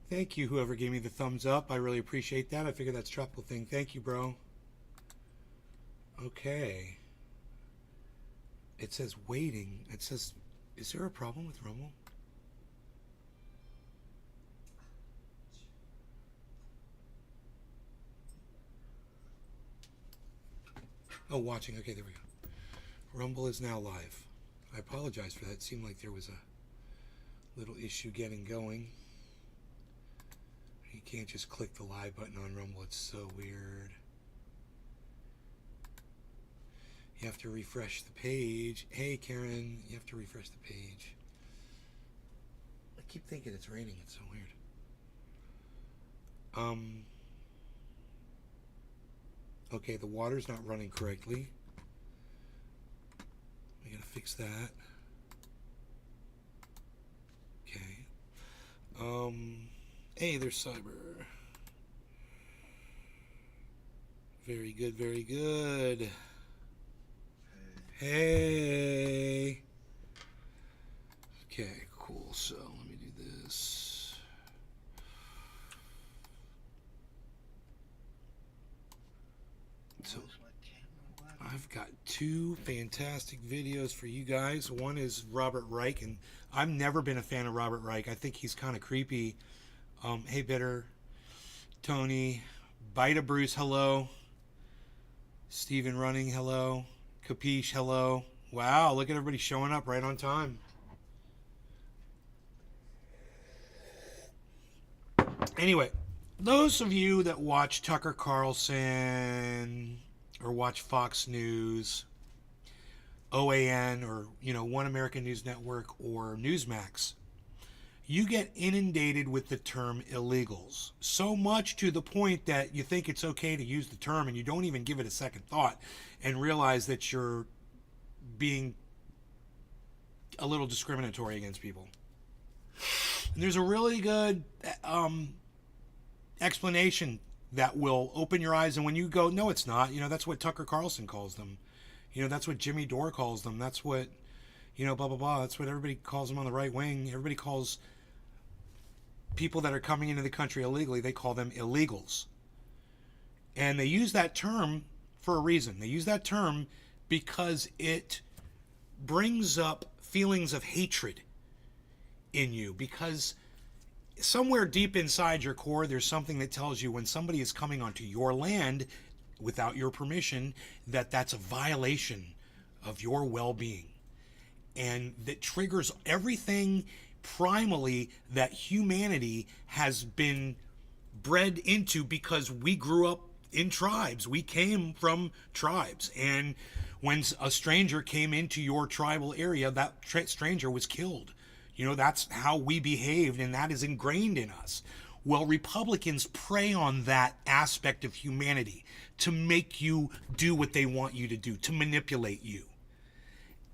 Thank you, whoever gave me the thumbs up. I really appreciate that. I figure that's tropical thing. Thank you, bro. Okay. It says waiting. It says, is there a problem with Rumble? Oh, watching. Okay, there we go. Rumble is now live. I apologize for that. It seemed like there was a little issue getting going. You can't just click the live button on Rumble. It's so weird. You have to refresh the page. Hey, Karen, you have to refresh the page. I keep thinking it's raining. It's so weird. Okay, the water's not running correctly. We gotta fix that. Okay. Hey, there's Cyber. Very good, very good. Hey. Okay, cool. So let me do this. So I've got two fantastic videos for you guys. One is Robert Reich, and I've never been a fan of Robert Reich. I think he's kind of creepy. Hey, Bitter, Tony, Bita Bruce, hello. Steven Running, hello. Capiche, hello. Wow, look at everybody showing up right on time. Anyway, those of you that watch Tucker Carlson or watch Fox News, OAN, or One American News Network or Newsmax, you get inundated with the term illegals. So much to the point that you think it's okay to use the term and you don't even give it a second thought and realize that you're being a little discriminatory against people. And there's a really good explanation that will open your eyes, and when you go, no, it's not. That's what Tucker Carlson calls them. That's what Jimmy Dore calls them. That's what, blah, blah, blah. That's what everybody calls them on the right wing. Everybody calls people that are coming into the country illegally, they call them illegals. And they use that term for a reason. They use that term because it brings up feelings of hatred in you, because somewhere deep inside your core, there's something that tells you when somebody is coming onto your land without your permission, that that's a violation of your well-being. And that triggers everything primally that humanity has been bred into, because we grew up in tribes. We came from tribes. And when a stranger came into your tribal area, that stranger was killed. That's how we behaved, and that is ingrained in us. Well, Republicans prey on that aspect of humanity to make you do what they want you to do, to manipulate you.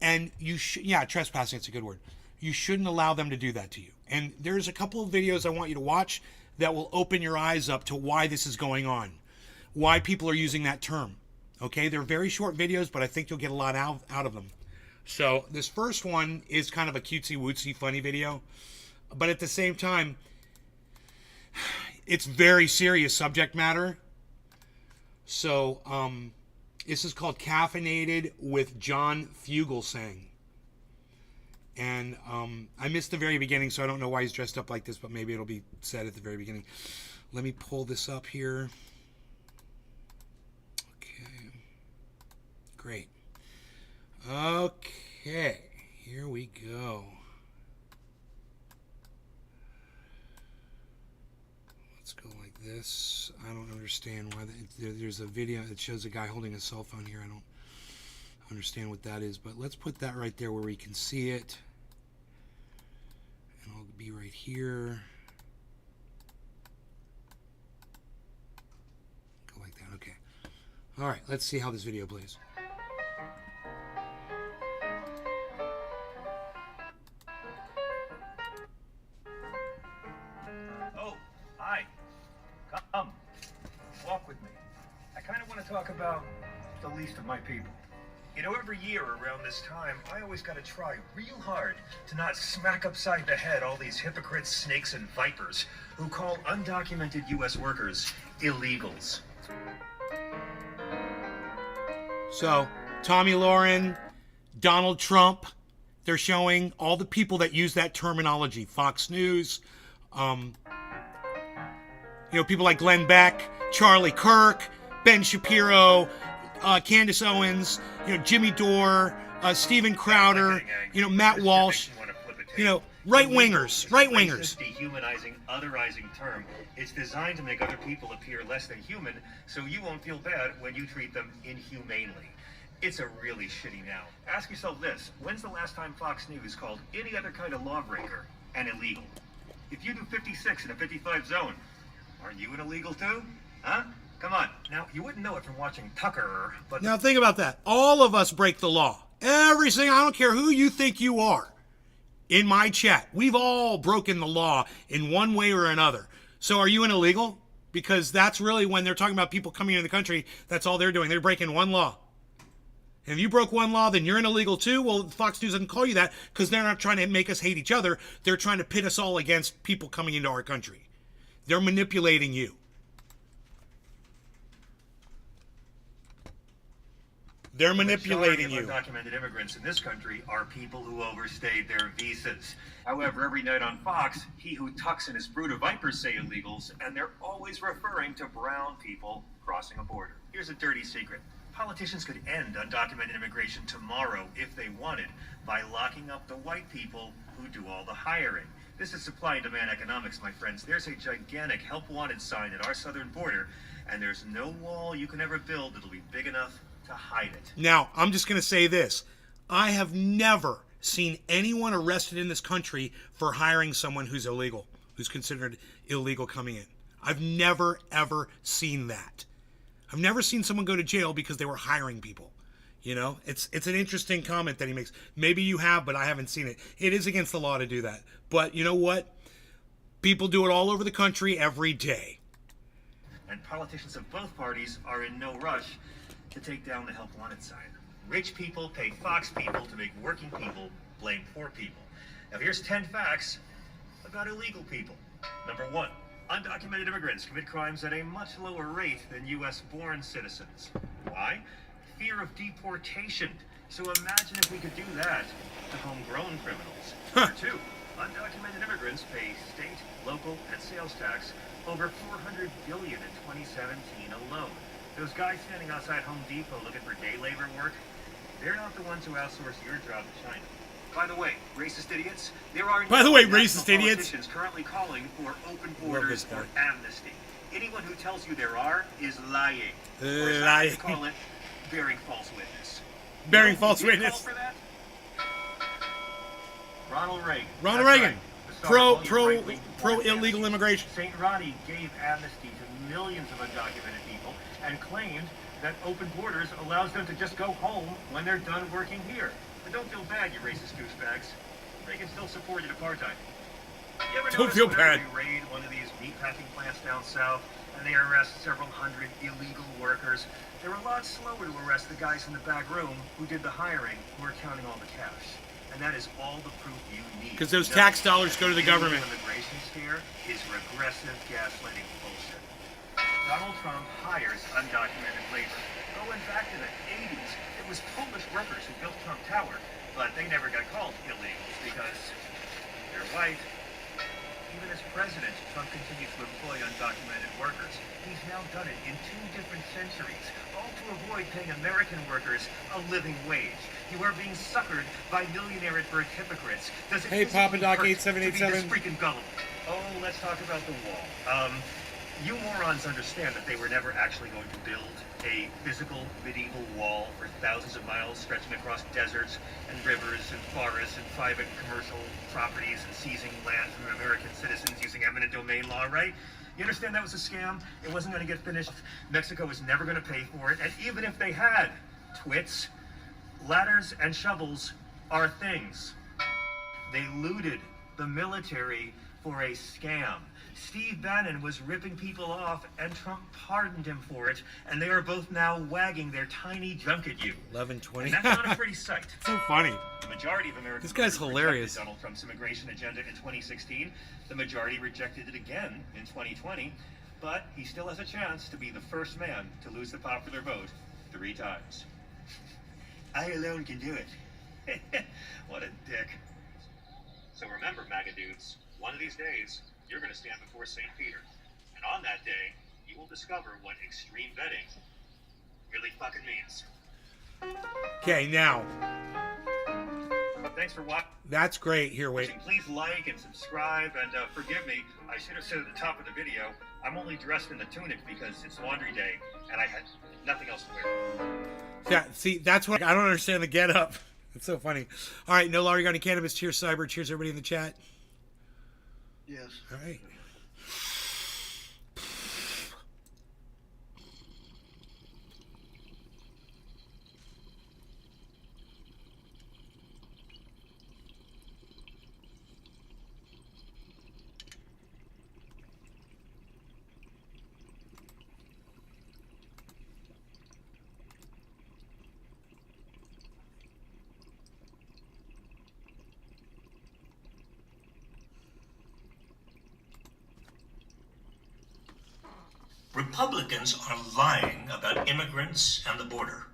And trespassing, it's a good word. You shouldn't allow them to do that to you. And there's a couple of videos I want you to watch that will open your eyes up to why this is going on, why people are using that term. Okay, they're very short videos, but I think you'll get a lot out of them. So this first one is kind of a cutesy-wootsy funny video, but at the same time, it's very serious subject matter. So this is called Caffeinated with John Fugelsang. And I missed the very beginning, so I don't know why he's dressed up like this, but maybe it'll be said at the very beginning. Let me pull this up here. Okay. Great. Okay, here we go. Let's go like this. I don't understand why there's a video that shows a guy holding a cell phone here. I don't understand what that is, but let's put that right there where we can see it. And I'll be right here. Go like that, okay. All right, let's see how this video plays. Talk with me. I kind of want to talk about the least of my people. You know, every year around this time, I always gotta try real hard to not smack upside the head all these hypocrites, snakes, and vipers who call undocumented U.S. workers illegals. So, Tommy Lauren, Donald Trump, they're showing all the people that use that terminology. Fox News, people like Glenn Beck, Charlie Kirk, Ben Shapiro, Candace Owens, Jimmy Dore, Steven Crowder, Matt Walsh, right-wingers. This dehumanizing, otherizing term is designed to make other people appear less than human, so you won't feel bad when you treat them inhumanely. It's a really shitty noun. Ask yourself this: when's the last time Fox News called any other kind of lawbreaker an illegal? If you do 56 in a 55 zone, aren't you an illegal too? Huh? Come on. Now, you wouldn't know it from watching Tucker, but... Now, think about that. All of us break the law. Every single... I don't care who you think you are. In my chat, we've all broken the law in one way or another. So are you an illegal? Because that's really when they're talking about people coming into the country, that's all they're doing. They're breaking one law. And if you broke one law, then you're an illegal too. Well, Fox News doesn't call you that because they're not trying to make us hate each other. They're trying to pit us all against people coming into our country. They're manipulating you. They're manipulating you. Undocumented immigrants in this country are people who overstayed their visas. However, every night on Fox, he who tucks in his brood of vipers say illegals, and they're always referring to brown people crossing a border. Here's a dirty secret. Politicians could end undocumented immigration tomorrow if they wanted by locking up the white people who do all the hiring. This is supply and demand economics, my friends. There's a gigantic help wanted sign at our southern border, and there's no wall you can ever build that'll be big enough to hide it. Now, I'm just going to say this. I have never seen anyone arrested in this country for hiring someone who's illegal, who's considered illegal coming in. I've never, ever seen that. I've never seen someone go to jail because they were hiring people. It's an interesting comment that he makes. Maybe you have, but I haven't seen it. It is against the law to do that. But you know what? People do it all over the country every day. And politicians of both parties are in no rush to take down the help wanted sign. Rich people pay Fox people to make working people blame poor people. Now here's 10 facts about illegal people. Number 1, undocumented immigrants commit crimes at a much lower rate than U.S.-born citizens. Why? Fear of deportation. So imagine if we could do that to homegrown criminals. Number 2, undocumented immigrants pay state, local, and sales tax over $400 billion in 2017 alone. Those guys standing outside Home Depot looking for day labor work, they're not the ones who outsource your job to China. By the way, racist idiots, there are politicians currently calling for open borders or amnesty. Anyone who tells you there are is lying. Or as I like to call it, bearing false witness. Bearing false witness. For that? Ronald Reagan. Ronald Reagan. Right. Pro illegal immigration. St. Ronnie gave amnesty to millions of undocumented people and claimed that open borders allows them to just go home when they're done working here. But don't feel bad, you racist douchebags. Reagan still supported apartheid. You ever Don't feel bad. They raid one of these meatpacking plants down south and they arrest several hundred illegal workers? They were a lot slower to arrest the guys in the back room who did the hiring, who were counting all the cash. And that is all the proof you need. Because those tax dollars go to the government. The immigration scare is regressive gaslighting bullshit. Donald Trump hires undocumented labor. Going back to the 80s, it was Polish workers who built Trump Tower, but they never got called illegals because they're white. Even as president, Trump continued to employ undocumented workers. He's now done it in 2 different centuries, all to avoid paying American workers a living wage. You are being suckered by millionaire at birth hypocrites. Does it Hey, Papa Doc hurt 8787. to be this freaking gullible? Oh, let's talk about the wall. You morons understand that they were never actually going to build a physical medieval wall for thousands of miles stretching across deserts and rivers and forests and private commercial properties and seizing land from American citizens using eminent domain law, right? You understand that was a scam? It wasn't going to get finished. Mexico was never going to pay for it. And even if they had, twits, ladders and shovels are things. They looted the military for a scam. Steve Bannon was ripping people off, and Trump pardoned him for it, and they are both now wagging their tiny junk at you. 1120. And that's not a pretty sight. So funny. The majority of Americans This guy's hilarious. rejected Donald Trump's immigration agenda in 2016. The majority rejected it again in 2020. But he still has a chance to be the first man to lose the popular vote 3 times. I alone can do it. What a dick. So remember, MAGA dudes, one of these days, you're going to stand before St. Peter. And on that day, you will discover what extreme vetting really fucking means. Okay, now. Thanks for watching. That's great. Here, wait. Please like and subscribe, and forgive me, I should have said at the top of the video, I'm only dressed in the tunic because it's laundry day, and I had nothing else to wear. Yeah, see, that's what I don't understand the get up. It's so funny. All right, no law regarding cannabis. Cheers, Cyber. Cheers, everybody in the chat. Yes. All right. Republicans are lying about immigrants and the border.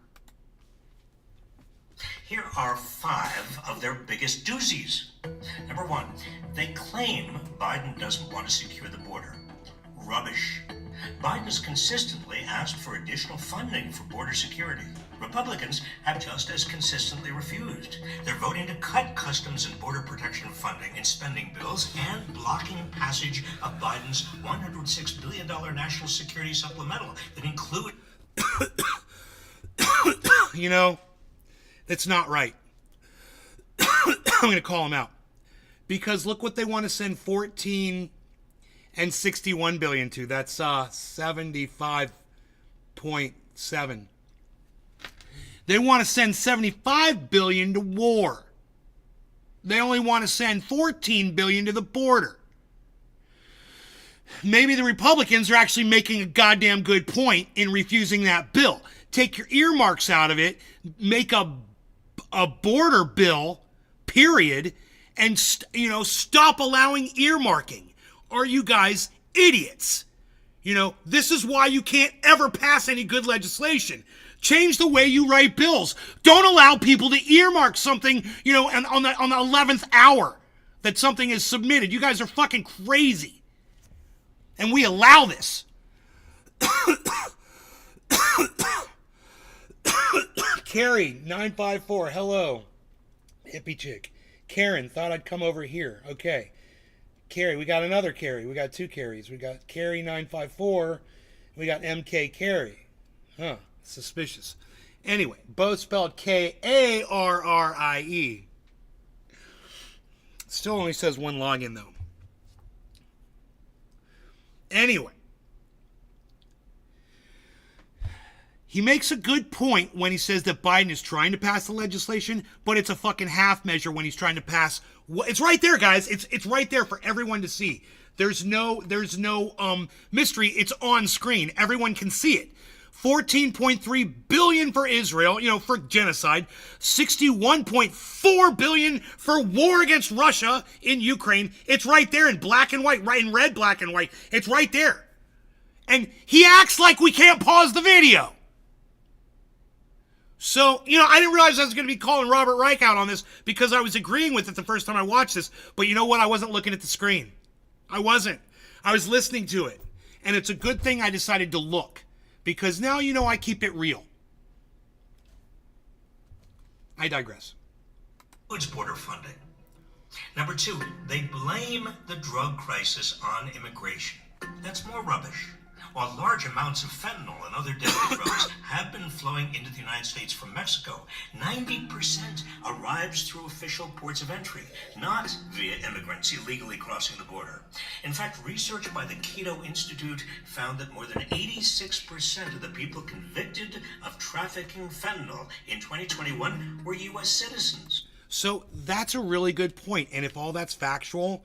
Here are 5 of their biggest doozies. Number 1, they claim Biden doesn't want to secure the border. Rubbish. Biden has consistently asked for additional funding for border security. Republicans have just as consistently refused. They're voting to cut customs and border protection funding in spending bills and blocking passage of Biden's $106 billion national security supplemental that include... You know, that's not right. I'm going to call them out. Because look what they want to send 14 and 61 billion to. That's 75.7. They want to send 75 billion to war. They only want to send 14 billion to the border. Maybe the Republicans are actually making a goddamn good point in refusing that bill. Take your earmarks out of it, make a border bill, period, and stop allowing earmarking. Are you guys idiots? You know, this is why you can't ever pass any good legislation. Change the way you write bills. Don't allow people to earmark something, you know, on the 11th hour that something is submitted. You guys are fucking crazy. And we allow this. Carrie, 954, hello. Hippie chick. Karen, thought I'd come over here. Okay. Carrie, we got another Carrie. We got 2 Carries. We got Carrie 954. We got MK Carrie. Huh. Suspicious. Anyway, both spelled Karrie. Still only says 1 login, though. Anyway. He makes a good point when he says that Biden is trying to pass the legislation, but it's a fucking half measure when he's trying to pass. It's right there, guys. It's right there for everyone to see. There's no mystery. It's on screen. Everyone can see it. 14.3 billion for Israel, you know, for genocide. 61.4 billion for war against Russia in Ukraine. It's right there in black and white, right in red, black and white. It's right there. And he acts like we can't pause the video. So, you know, I didn't realize I was going to be calling Robert Reich out on this because I was agreeing with it the first time I watched this. But you know what? I wasn't looking at the screen. I wasn't. I was listening to it. And it's a good thing I decided to look. Because now, you know, I keep it real. I digress. Border funding. Number 2, they blame the drug crisis on immigration. That's more rubbish. While large amounts of fentanyl and other deadly drugs have been flowing into the United States from Mexico, 90% arrives through official ports of entry, not via immigrants illegally crossing the border. In fact, research by the Cato Institute found that more than 86% of the people convicted of trafficking fentanyl in 2021 were U.S. citizens. So that's a really good point. And if all that's factual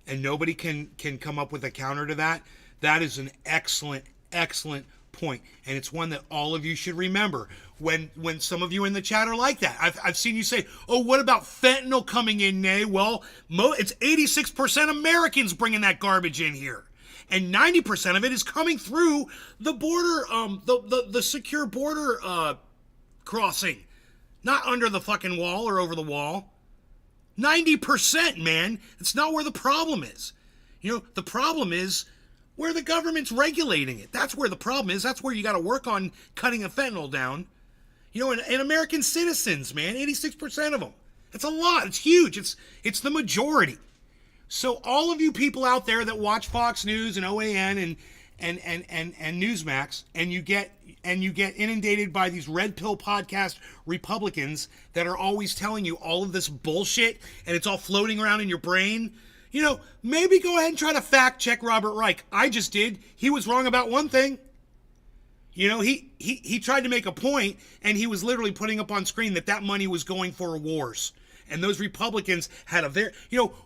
and nobody can come up with a counter to that, that is an excellent, excellent point. And it's one that all of you should remember when some of you in the chat are like that. I've seen you say, oh, what about fentanyl coming in, Nay? Well, it's 86% Americans bringing that garbage in here. And 90% of it is coming through the border, the secure border crossing. Not under the fucking wall or over the wall. 90%, man. It's not where the problem is. You know, the problem is where the government's regulating it. That's where the problem is. That's where you got to work on cutting the fentanyl down. You know, and American citizens, man, 86% of them. That's a lot. It's huge. It's the majority. So all of you people out there that watch Fox News and OAN and Newsmax, and you get inundated by these red pill podcast Republicans that are always telling you all of this bullshit, and it's all floating around in your brain. You know, maybe go ahead and try to fact check Robert Reich. I just did. He was wrong about one thing. You know, he tried to make a point, and he was literally putting up on screen that money was going for wars. And those Republicans had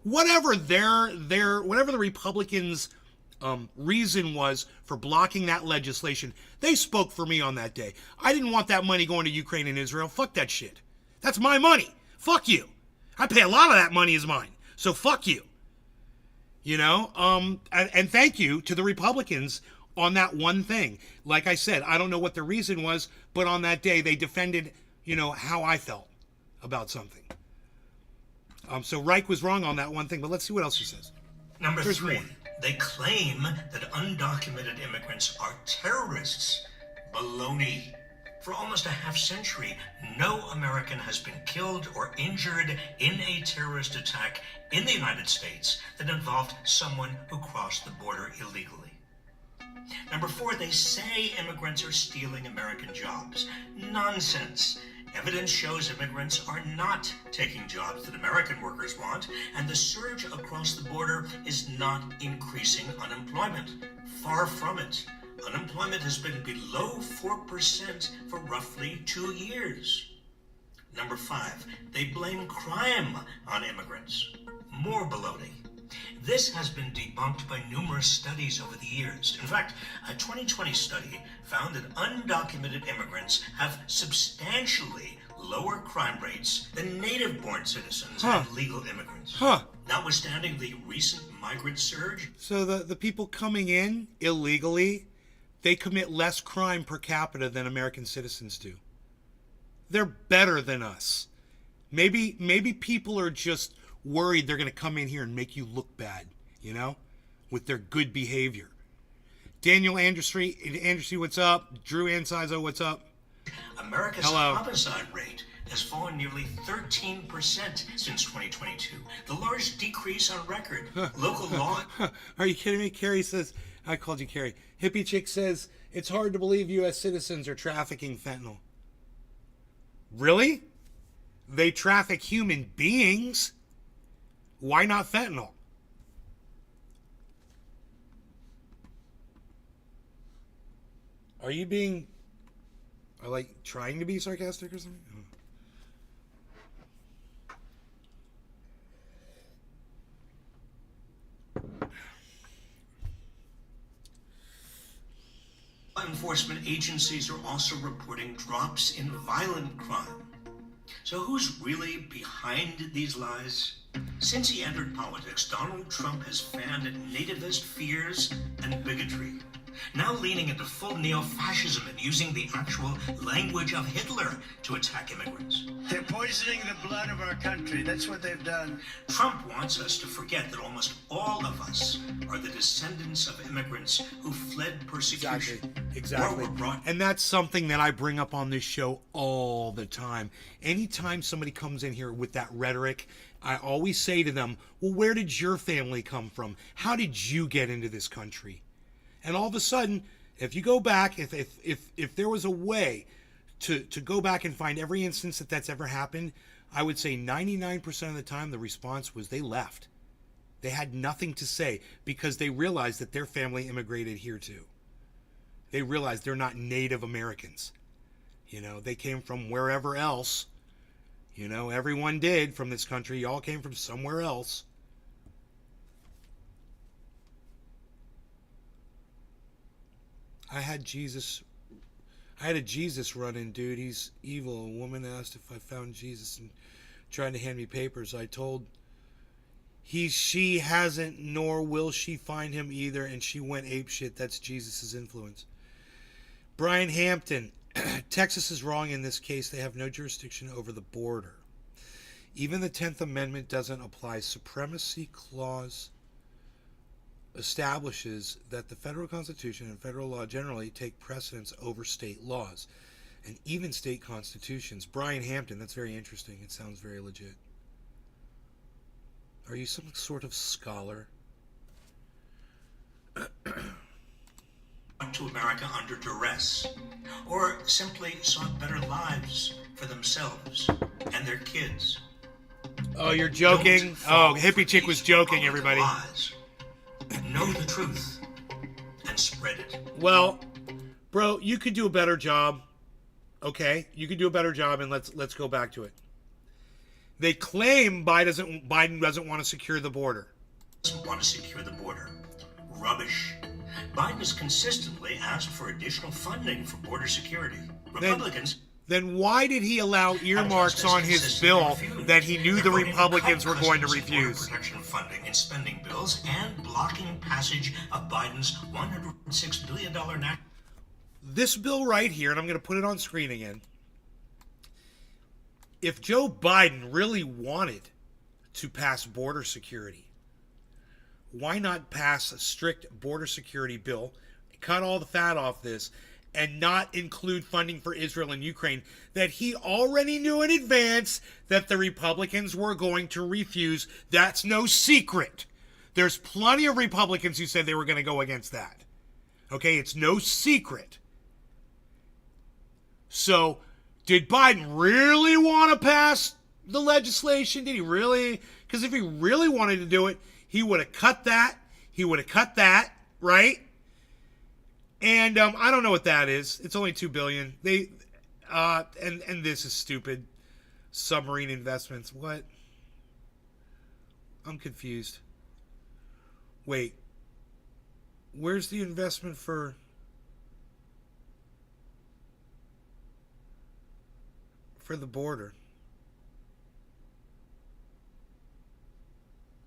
whatever the Republicans' reason was for blocking that legislation, they spoke for me on that day. I didn't want that money going to Ukraine and Israel. Fuck that shit. That's my money. Fuck you. I pay a lot of that money is mine. So fuck you. You know, and thank you to the Republicans on that one thing. Like I said, I don't know what the reason was, but on that day they defended, you know, how I felt about something. So Reich was wrong on that one thing, but let's see what else he says. Number 3, they claim that undocumented immigrants are terrorists. Baloney. For almost a half century, no American has been killed or injured in a terrorist attack in the United States that involved someone who crossed the border illegally. Number 4, they say immigrants are stealing American jobs. Nonsense. Evidence shows immigrants are not taking jobs that American workers want, and the surge across the border is not increasing unemployment. Far from it. Unemployment has been below 4% for roughly 2 years. Number 5, they blame crime on immigrants. More baloney. This has been debunked by numerous studies over the years. In fact, a 2020 study found that undocumented immigrants have substantially lower crime rates than native-born citizens and legal immigrants. Notwithstanding the recent migrant surge. So the people coming in illegally, they commit less crime per capita than American citizens do. They're better than us. Maybe people are just worried they're going to come in here and make you look bad, you know, with their good behavior. Daniel Andrew, what's up? Drew Ansizo, what's up? America's homicide rate has fallen nearly 13% since 2022, the largest decrease on record. Local law... Are you kidding me? Carrie says, I called you Carrie. Hippie Chick says, it's hard to believe U.S. citizens are trafficking fentanyl. Really? They traffic human beings. Why not fentanyl? Are you being, trying to be sarcastic or something? Law enforcement agencies are also reporting drops in violent crime. So who's really behind these lies? Since he entered politics, Donald Trump has fanned nativist fears and bigotry, now leaning into full neo-fascism and using the actual language of Hitler to attack immigrants. They're poisoning the blood of our country. That's what they've done. Trump wants us to forget that almost all of us are the descendants of immigrants who fled persecution. Exactly. And that's something that I bring up on this show all the time. Anytime somebody comes in here with that rhetoric, I always say to them, well, where did your family come from? How did you get into this country? And all of a sudden, if you go back, if there was a way to go back and find every instance that's ever happened, I would say 99% of the time the response was they left. They had nothing to say because they realized that their family immigrated here too. They realized they're not Native Americans. You know, they came from wherever else, You know, everyone did from this country. Y'all came from somewhere else. I had a Jesus run-in, dude. He's evil. A woman asked if I found Jesus and trying to hand me papers. I told she hasn't, nor will she find him either, and she went apeshit. That's Jesus' influence. Brian Hampton, Texas is wrong in this case. They have no jurisdiction over the border. Even the 10th Amendment doesn't apply. Supremacy Clause establishes that the federal Constitution and federal law generally take precedence over state laws and even state constitutions. Brian Hampton, that's very interesting. It sounds very legit. Are you some sort of scholar? To America under duress, or simply sought better lives for themselves and their kids. Oh, you're joking? Oh, hippie chick was joking, everybody. Lies. Know the truth and spread it. Well, bro, you could do a better job. Okay, you could do a better job, and let's go back to it. They claim Biden doesn't want to secure the border. Doesn't want to secure the border. Rubbish. Biden has consistently asked for additional funding for border security. Republicans. Then why did he allow earmarks on his bill that he knew the Republicans were going to refuse? Protection funding and spending bills and blocking passage of Biden's $106 billion national. This bill right here, and I'm going to put it on screen again. If Joe Biden really wanted to pass border security, why not pass a strict border security bill, cut all the fat off this, and not include funding for Israel and Ukraine that he already knew in advance that the Republicans were going to refuse? That's no secret. There's plenty of Republicans who said they were going to go against that. Okay, it's no secret. So, did Biden really want to pass the legislation? Did he really? Because if he really wanted to do it, he would have cut that. He would have cut that, right? And I don't know what that is. It's only $2 billion. And this is stupid. Submarine investments. What? I'm confused. Wait. Where's the investment for the border?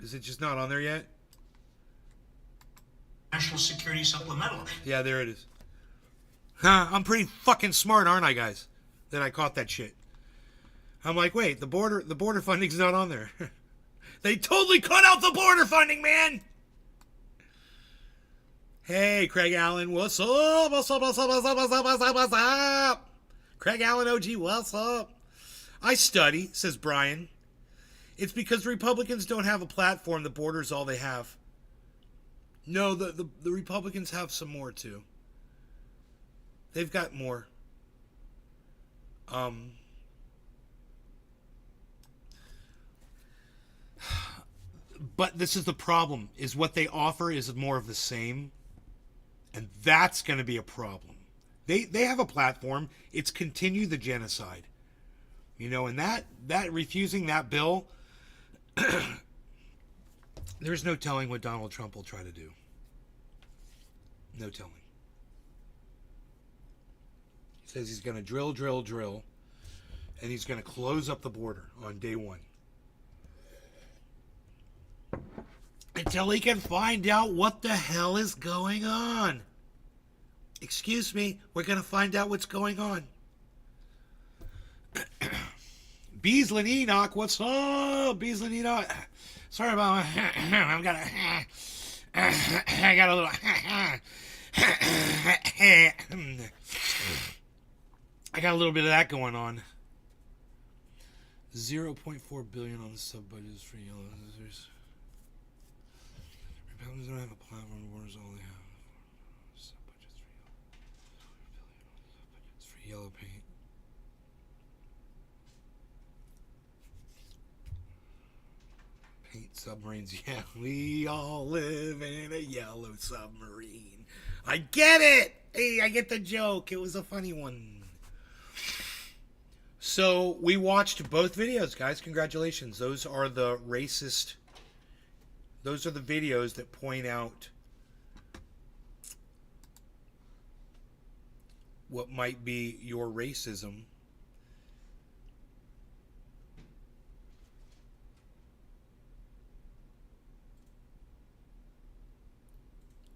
Is it just not on there yet? National Security Supplemental. Yeah, there it is. Huh, I'm pretty fucking smart, aren't I, guys? That I caught that shit. I'm like, wait, the border funding's not on there. They totally cut out the border funding, man! Hey, Craig Allen, what's up? What's up, what's up, what's up, what's up, what's up, what's up? Craig Allen OG, what's up? I study, says Brian. It's because Republicans don't have a platform. The border's all they have. No, the Republicans have some more, too. They've got more. But this is the problem, is what they offer is more of the same. And that's going to be a problem. They have a platform. It's continue the genocide. You know, and that refusing that bill, there's no telling what Donald Trump will try to do. No telling. He says he's going to drill, and he's going to close up the border on day one. Until he can find out what the hell is going on. Excuse me, we're going to find out what's going on. Beasley Enoch, what's up? Beasley Enoch. Sorry about I got a little I got a little bit of that going on. 0.4 billion on the sub budgets for yellow. Republicans don't have a platform. Borders all they have. Sub budgets for yellow paint. Paint submarines. Yeah, we all live in a yellow submarine. I get it. Hey, I get the joke. It was a funny one. So we watched both videos, guys. Congratulations. Those are the videos that point out what might be your racism.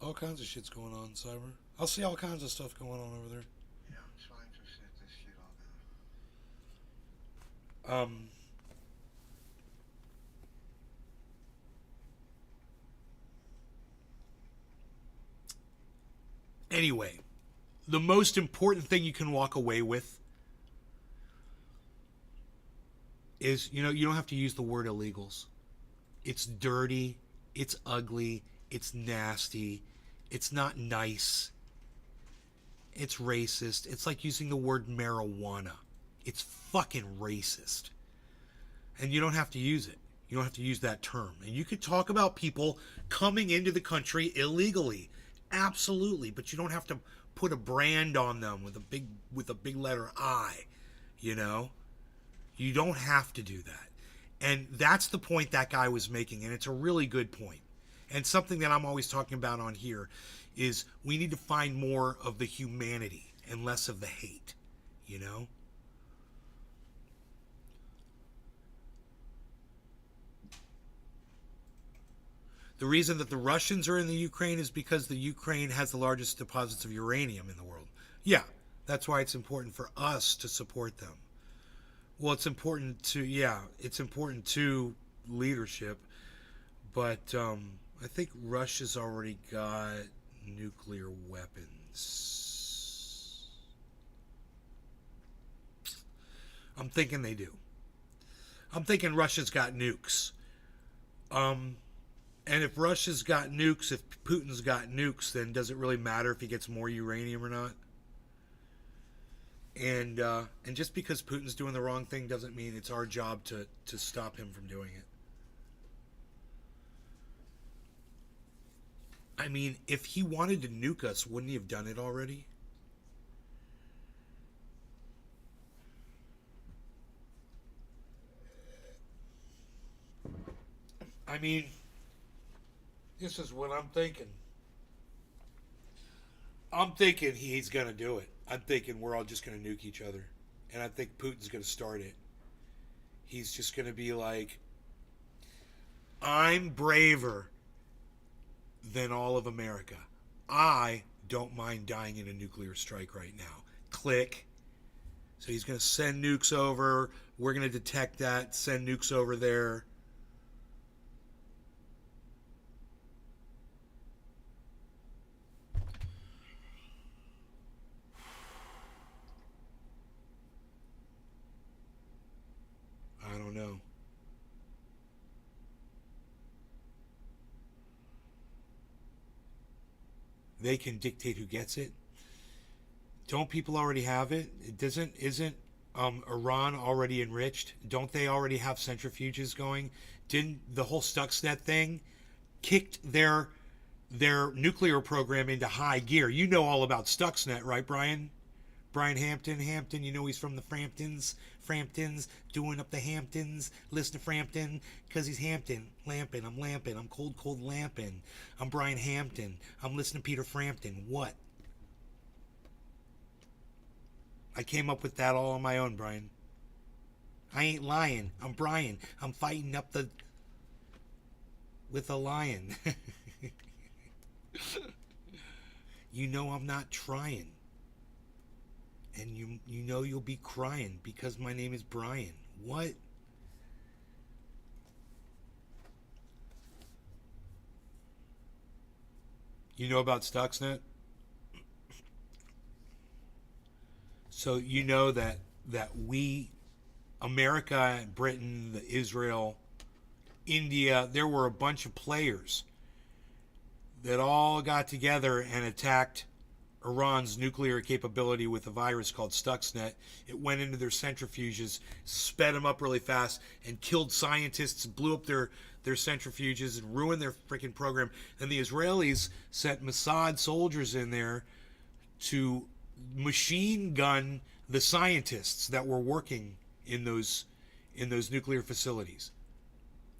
All kinds of shit's going on, Cyber. I'll see all kinds of stuff going on over there. Yeah, I'm trying to set this shit all down. Anyway, the most important thing you can walk away with is, you don't have to use the word illegals. It's dirty, it's ugly, it's nasty, it's not nice, it's racist. It's like using the word marijuana. It's fucking racist. And you don't have to use it. You don't have to use that term. And you could talk about people coming into the country illegally. Absolutely. But you don't have to put a brand on them with a big letter I, You don't have to do that. And that's the point that guy was making. And it's a really good point. And something that I'm always talking about on here is we need to find more of the humanity and less of the hate, The reason that the Russians are in the Ukraine is because the Ukraine has the largest deposits of uranium in the world. Yeah, that's why it's important for us to support them. Well, it's important to leadership, but I think Russia's already got nuclear weapons. I'm thinking they do. I'm thinking Russia's got nukes. And if Russia's got nukes, if Putin's got nukes, then does it really matter if he gets more uranium or not? And just because Putin's doing the wrong thing doesn't mean it's our job to stop him from doing it. I mean, if he wanted to nuke us, wouldn't he have done it already? I mean, this is what I'm thinking. I'm thinking he's going to do it. I'm thinking we're all just going to nuke each other. And I think Putin's going to start it. He's just going to be like, I'm braver than all of America. I don't mind dying in a nuclear strike right now. Click. So he's going to send nukes over. We're going to detect that, send nukes over there. I don't know. They can dictate who gets it. Don't people already have it? Isn't Iran already enriched? Don't they already have centrifuges going? Didn't the whole Stuxnet thing kicked their nuclear program into high gear? You know all about Stuxnet, right, Brian? Brian Hampton, he's from the Framptons, doing up the Hamptons. Listen to Frampton, because he's Hampton. Lampin', I'm lampin', I'm cold lampin'. I'm Brian Hampton. I'm listening to Peter Frampton. What? I came up with that all on my own, Brian. I ain't lying. I'm Brian. I'm fighting up with a lion. I'm not trying. And you know you'll be crying because my name is Brian. What? You know about Stuxnet? So you know that we, America, Britain, Israel, India, there were a bunch of players that all got together and attacked Iran's nuclear capability with a virus called Stuxnet. It went into their centrifuges, sped them up really fast, and killed scientists, blew up their centrifuges, and ruined their freaking program. And the Israelis sent Mossad soldiers in there to machine gun the scientists that were working in those nuclear facilities.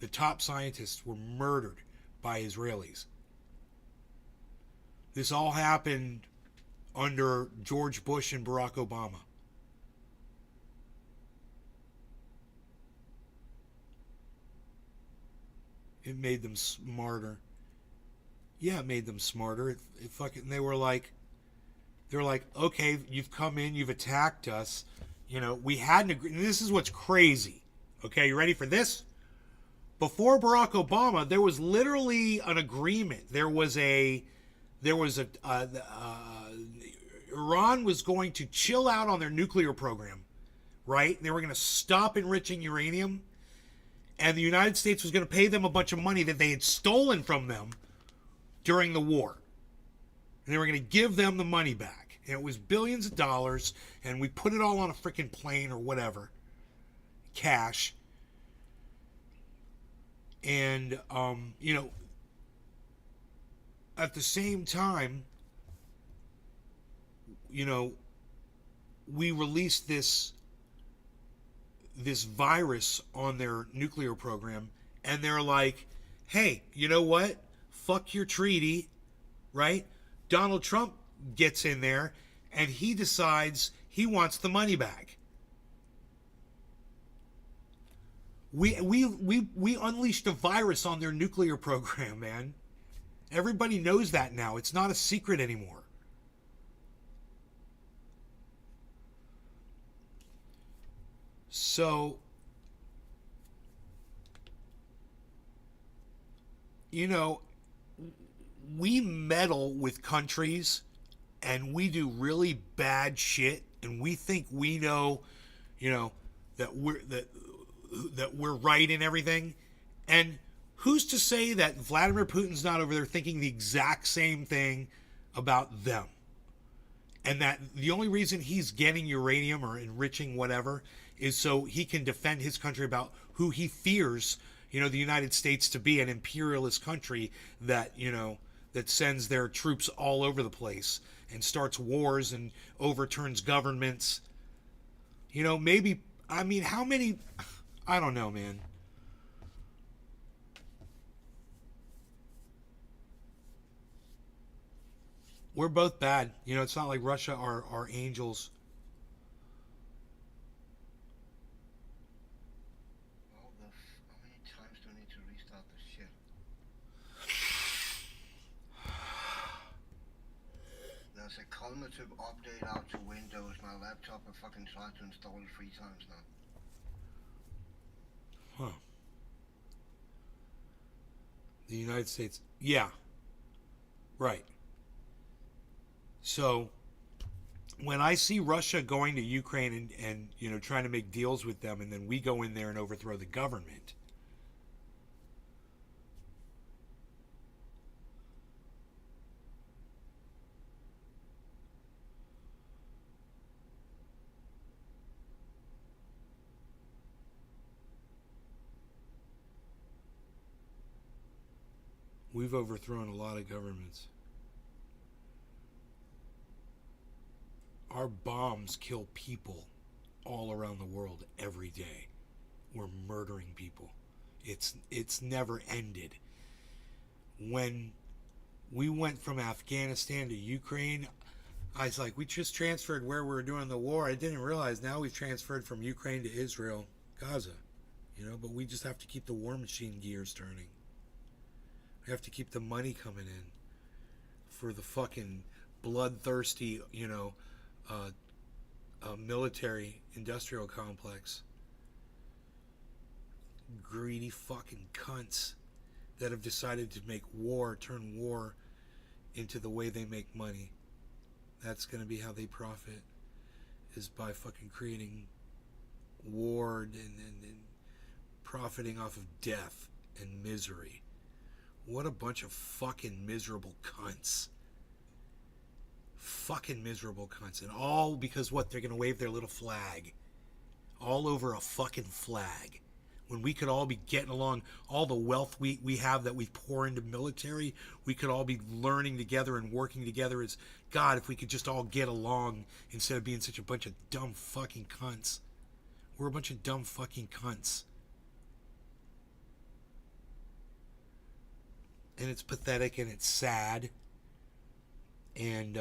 The top scientists were murdered by Israelis. This all happened under George Bush and Barack Obama. It made them smarter. Yeah, it made them smarter. It fucking, they're like, okay, you've come in, you've attacked us. You know, we had an agreement. This is what's crazy. Okay, you ready for this? Before Barack Obama, there was literally an agreement. Iran was going to chill out on their nuclear program, right? They were going to stop enriching uranium, and the United States was going to pay them a bunch of money that they had stolen from them during the war. And they were going to give them the money back. And it was billions of dollars, and we put it all on a freaking plane or whatever. Cash. And, you know, at the same time, you know, we released this virus on their nuclear program, and they're like, hey, you know what? Fuck your treaty, right? Donald Trump gets in there, and he decides he wants the money back. We unleashed a virus on their nuclear program, man. Everybody knows that now. It's not a secret anymore. So, you know, we meddle with countries and we do really bad shit, and we think we know, you know, that we're right in everything. And who's to say that Vladimir Putin's not over there thinking the exact same thing about them? And that the only reason he's getting uranium or enriching whatever is so he can defend his country about who he fears, you know, the United States to be, an imperialist country that, you know, that sends their troops all over the place and starts wars and overturns governments. You know, maybe, I mean, how many, I don't know, man. We're both bad. You know, it's not like Russia are angels. How many times do I need to restart this shit? There's a cognitive update out to Windows. My laptop, I fucking tried to install it 3 times now. Huh. The United States. Yeah. Right. So when I see Russia going to Ukraine and you know, trying to make deals with them, and then we go in there and overthrow the government, we've overthrown a lot of governments. Our bombs kill people all around the world every day. We're murdering people. It's never ended. When we went from Afghanistan to Ukraine, I was like, we just transferred where we were doing the war. I didn't realize now we've transferred from Ukraine to Israel, Gaza. You know, but we just have to keep the war machine gears turning. We have to keep the money coming in for the fucking bloodthirsty, you know, military industrial complex. Greedy fucking cunts that have decided to make war, turn war into the way they make money. That's going to be how they profit, is by fucking creating war and profiting off of death and misery. What a bunch of fucking miserable cunts. Fucking miserable cunts. And all because what? They're going to wave their little flag all over a fucking flag. when we could all be getting along, all the wealth we have that we pour into military, we could all be learning together and working together as, God, if we could just all get along instead of being such a bunch of dumb fucking cunts. We're a bunch of dumb fucking cunts. And it's pathetic and it's sad. And,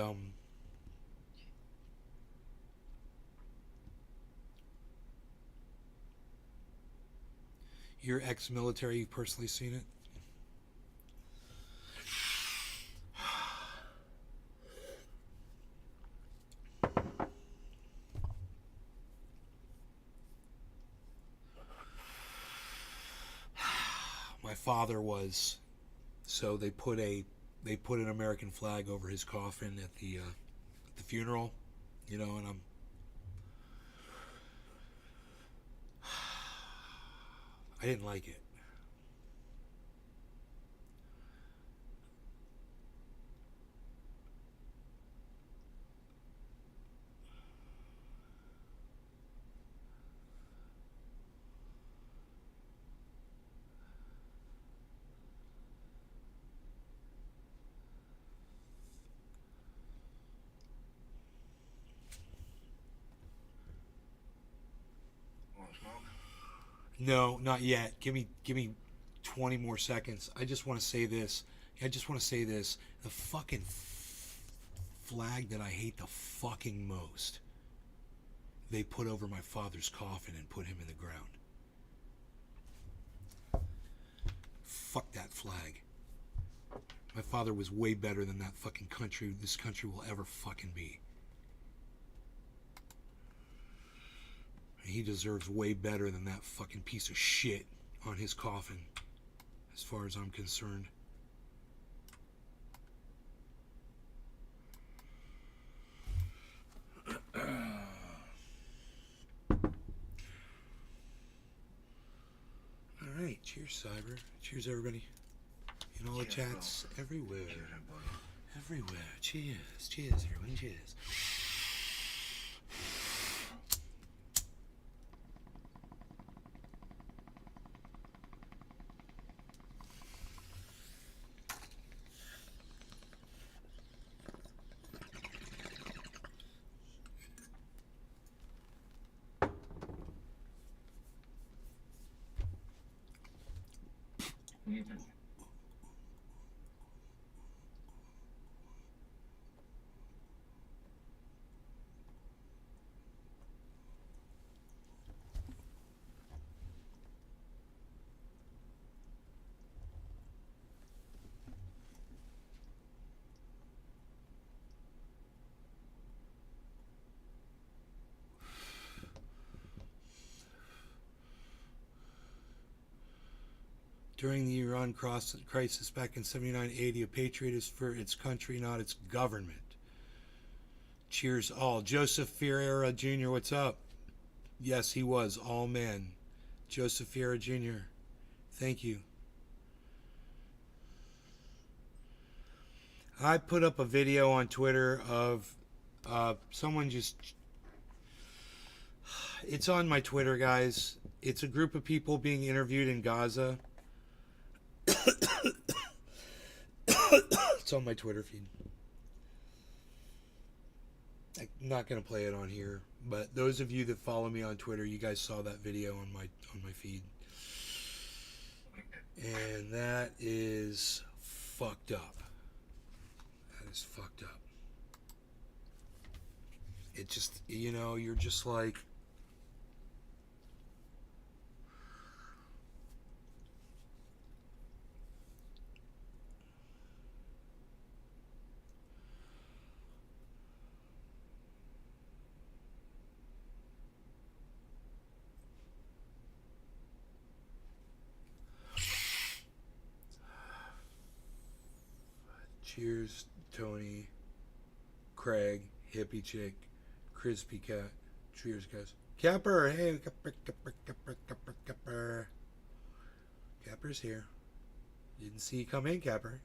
you're ex-military, you've personally seen it? My father was, so they put an American flag over his coffin at the funeral, you know, and I didn't like it. Want to smoke? No, not yet. Give me 20 more seconds. I just want to say this. The fucking flag that I hate the fucking most, they put over my father's coffin and put him in the ground. Fuck that flag. My father was way better than that fucking country this country will ever fucking be. He deserves way better than that fucking piece of shit on his coffin, as far as I'm concerned. Alright, cheers, Cyber. Cheers, everybody. In all the Cheers, chats, everywhere. Cheers, everybody. Everywhere. Cheers. Cheers, everyone. Cheers. During the Iran crisis back in 79-80, a patriot is for its country, not its government. Cheers all. Joseph Ferreira Jr., what's up? Yes, he was. All men. Joseph Ferreira Jr., thank you. I put up a video on Twitter of someone just... It's on my Twitter, guys. It's a group of people being interviewed in Gaza. It's on my Twitter feed. I'm not going to play it on here, but those of you that follow me on Twitter, you guys saw that video on my feed. And that is fucked up. That is fucked up. It just, you know, you're just like... Cheers, Tony, Craig, Hippie Chick, Crispy Cat. Cheers, guys. Capper, hey, Capper. Capper's here. Didn't see you come in, Capper.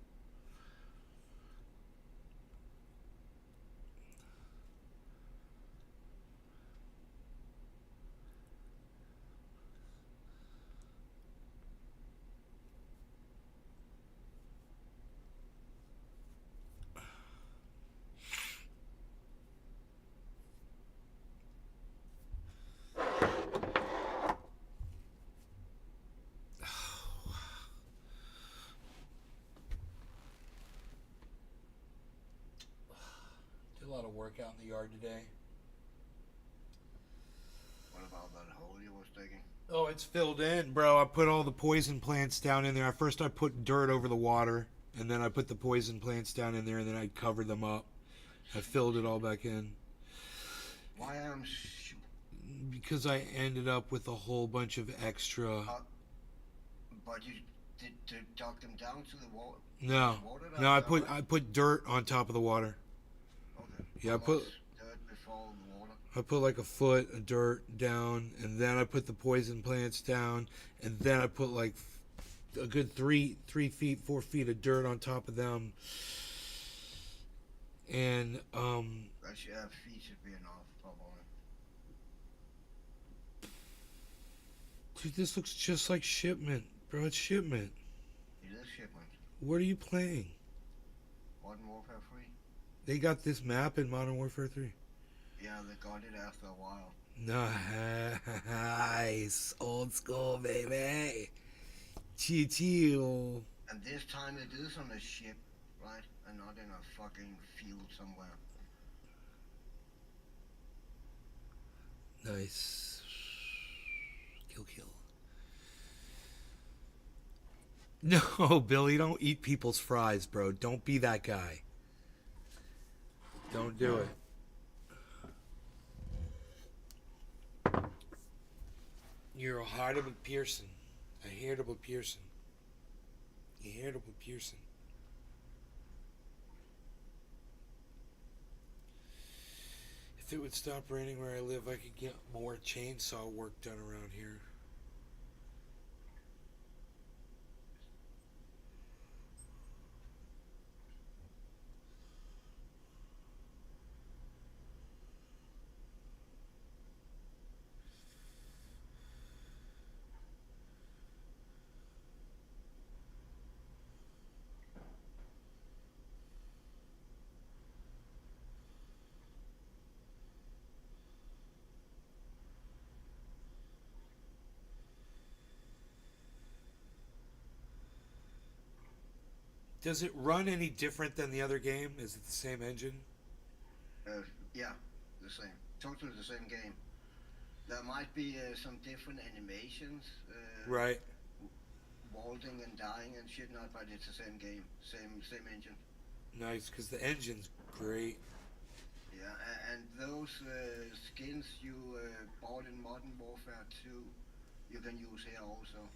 a lot of work out in the yard today. What about that hole you was digging? Oh, it's filled in, bro. I put all the poison plants down in there. First I put dirt over the water, and then I put the poison plants down in there, and then I covered them up. I filled it all back in. Why am Because I ended up with a whole bunch of extra... but you did dug them down to the water? No, no, I put dirt on top of the water. Okay. Yeah, I put dirt before the water. I put like a foot of dirt down, and then I put the poison plants down, and then I put like a good 3 feet, 4 feet of dirt on top of them. And That should have feet should be enough, probably. dude, this looks just like Shipment, bro. It's Shipment. It is Shipment. What are you playing? Modern Warfare 3? They got this map in Modern Warfare 3. Yeah, they got it after a while. Nice. Old school, baby. Chill. And this time it is on a ship, right? And not in a fucking field somewhere. Nice. Kill. No, Billy, don't eat people's fries, bro. Don't be that guy. Don't do it. You're a heartable Pearson. A heritable Pearson. A heritable Pearson. If it would stop raining where I live, I could get more chainsaw work done around here. Does it run any different than the other game? Is it the same engine? Yeah, the same. Totally the same game. There might be some different animations. Right. Vaulting and dying and shit, not, but it's the same game. Same engine. Nice, because the engine's great. Yeah, and those skins you bought in Modern Warfare 2, you can use here also.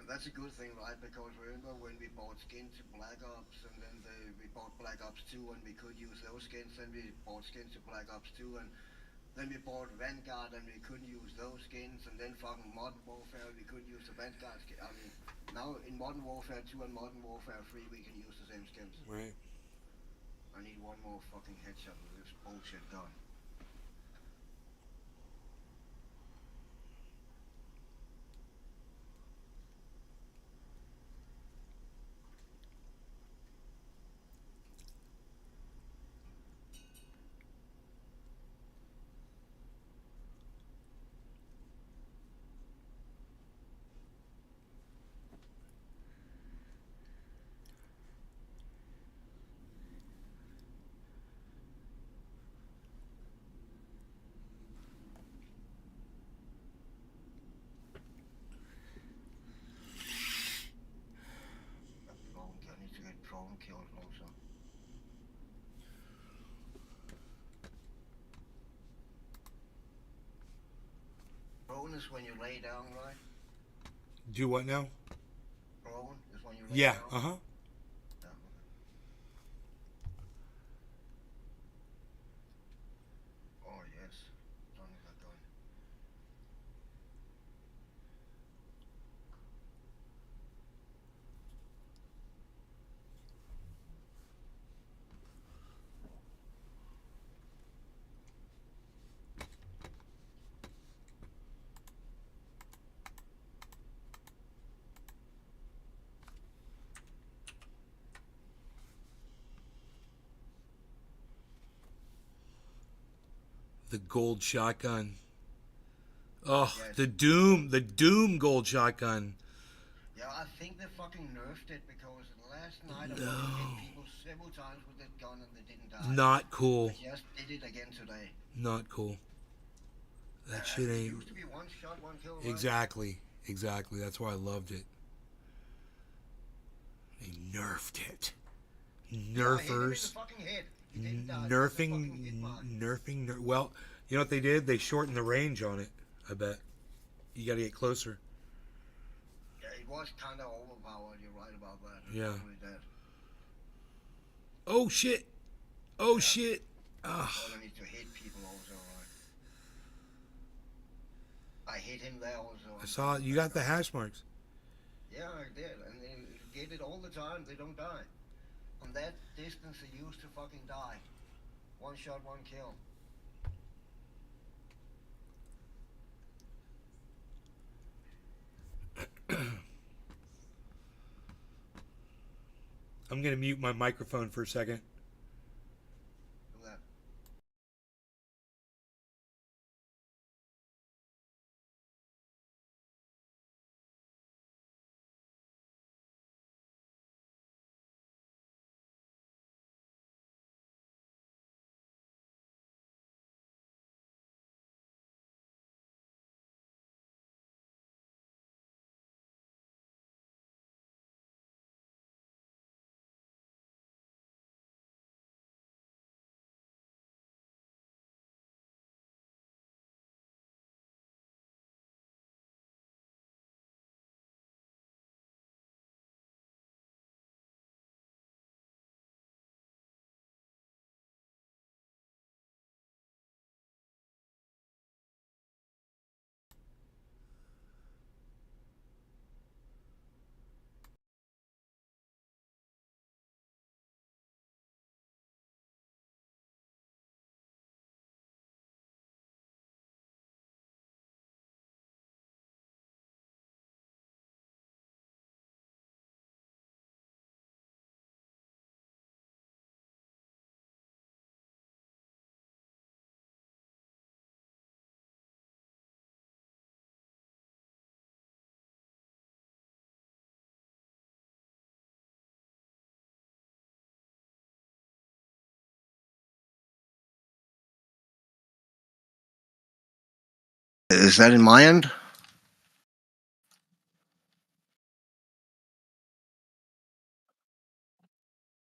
And that's a good thing, right? Because remember when we bought skins to Black Ops, and then we bought Black Ops 2, and we could use those skins, then we bought skins to Black Ops 2, and then we bought Vanguard, and we couldn't use those skins, and then fucking Modern Warfare, we couldn't use the Vanguard skin. I mean, now in Modern Warfare 2 and Modern Warfare 3, we can use the same skins. Right. I need one more fucking headshot with this bullshit gun. I need to get drone kills also. Drone is when you lay down, right? Do what now? Drone is when you lay Yeah, down? uh-huh. Yeah, okay. Oh yes, done with that gun. The gold shotgun. Oh, Yes. the Doom gold shotgun. Yeah, I think they fucking nerfed it because last night I fucking hit No. people several times with that gun and they didn't die. Not I cool. just did it again today. Not cool. That shit It ain't. used to be one shot, one kill, right? Exactly. Exactly. That's why I loved it. They nerfed it. Yeah, I hit him in the Nerfers. fucking head. He didn't die. Just a fucking hit Nerfing. mark. Well, you know what they did? They shortened the range on it. I bet. You got to get closer. Yeah, it was kind of overpowered. You're right about that. Yeah. Totally dead. Oh shit. Oh Yeah. shit. Ah. All I need to hit people also, right? I hit him there also. I saw you got the hash marks. Yeah, I did. And they get it all the time. They don't die. On that distance, they used to fucking die. One shot, one kill. I'm gonna mute my microphone for a second. Do that. Is that in my end?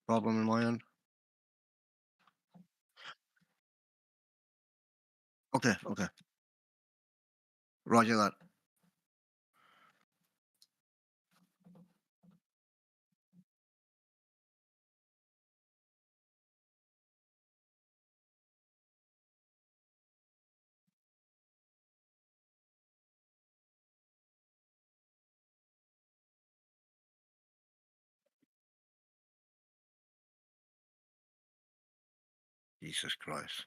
Problem in my end? Okay, okay. Roger that. Jesus Christ.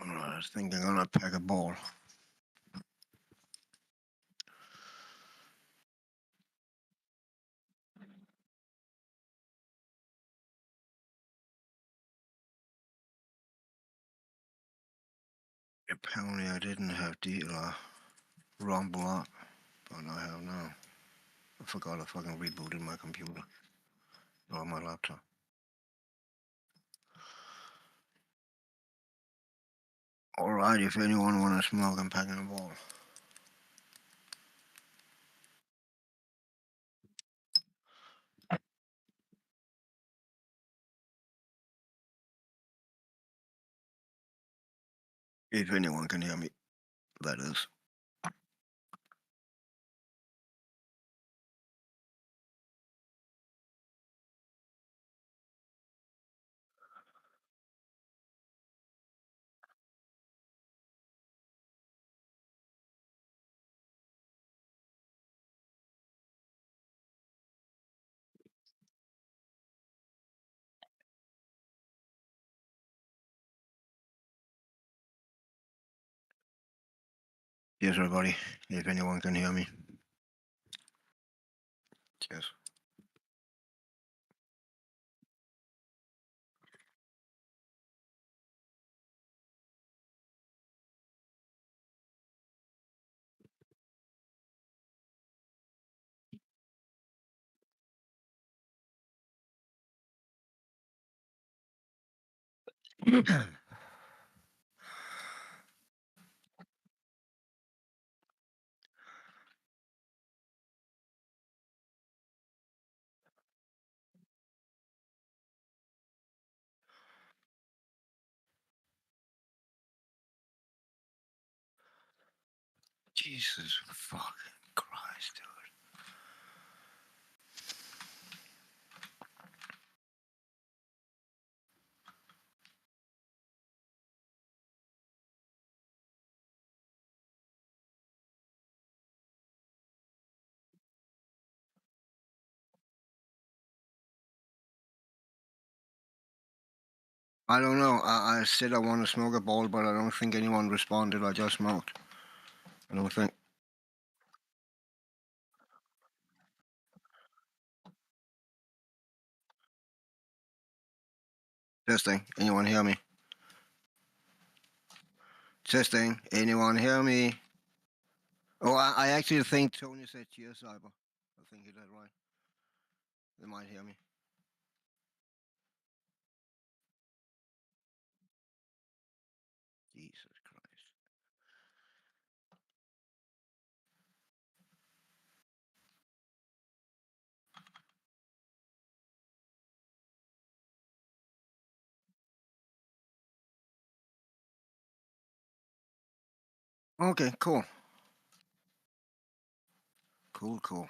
Alright, I think I'm gonna pack a ball. Apparently I didn't have the rumble up, but I have now. I forgot I fucking rebooted my computer or my laptop. Alright, if anyone wanna smoke, I'm packing a ball. If anyone can hear me, that is. Cheers, everybody. If anyone can hear me. Cheers. Jesus fucking Christ, dude. I don't know. I said I want to smoke a ball, but I don't think anyone responded. I just smoked. I don't think. Testing. Anyone hear me? Testing. Anyone hear me? Oh, I actually think Tony said cheers, Cyber. I think he did right. They might hear me. Jesus Christ. Okay, cool. Cool.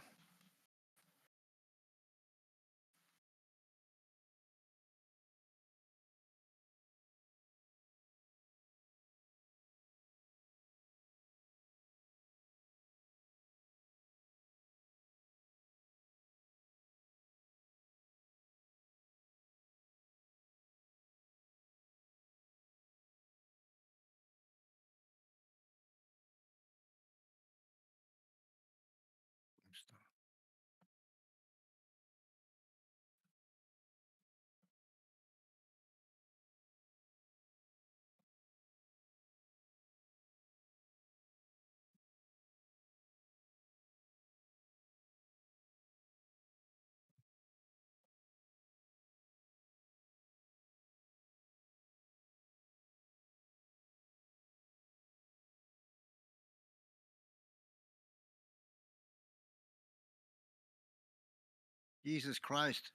Jesus Christ.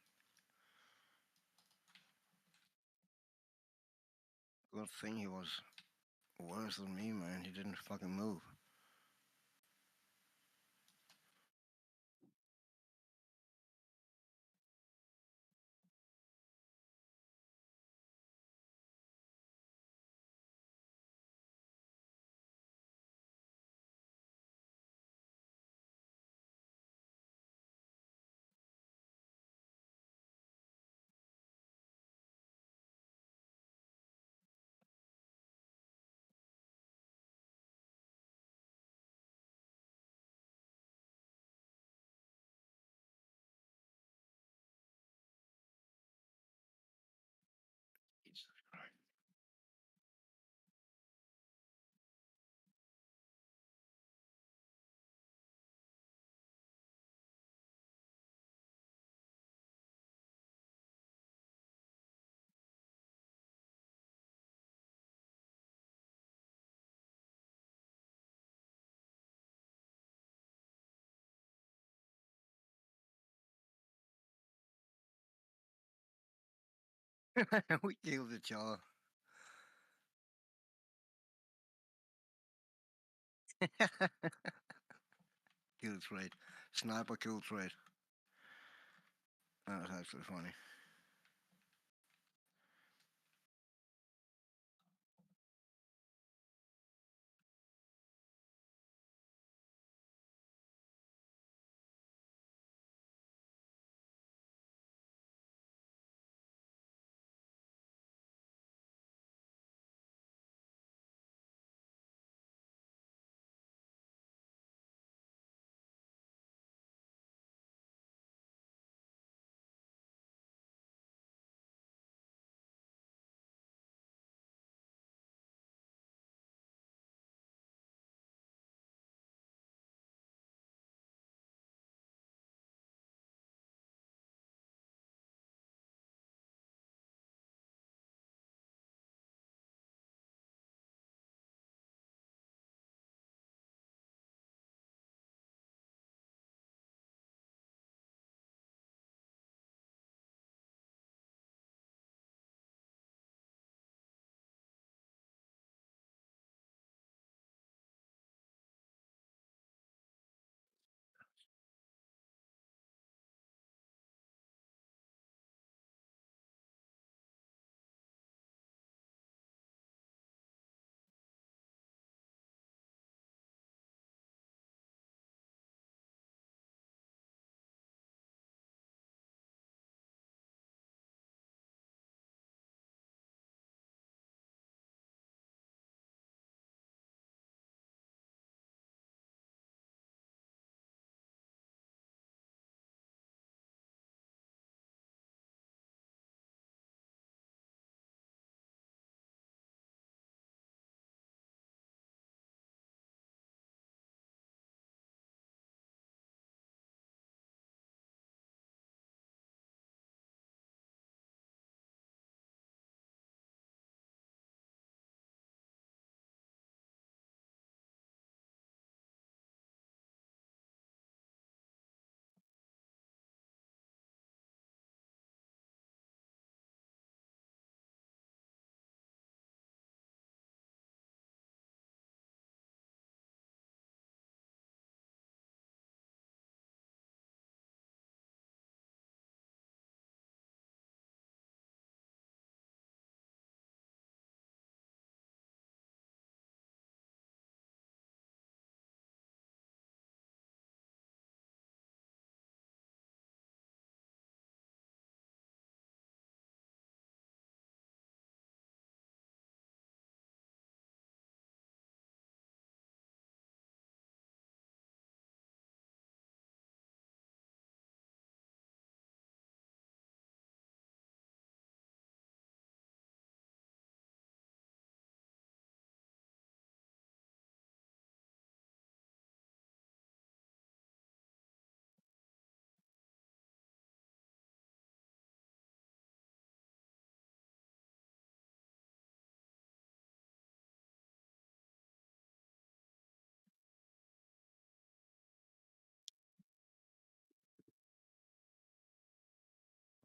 Good thing he was worse than me, man. He didn't fucking move. Jesus Christ. We killed each other. Kill trade. Sniper kill trade. That was actually funny.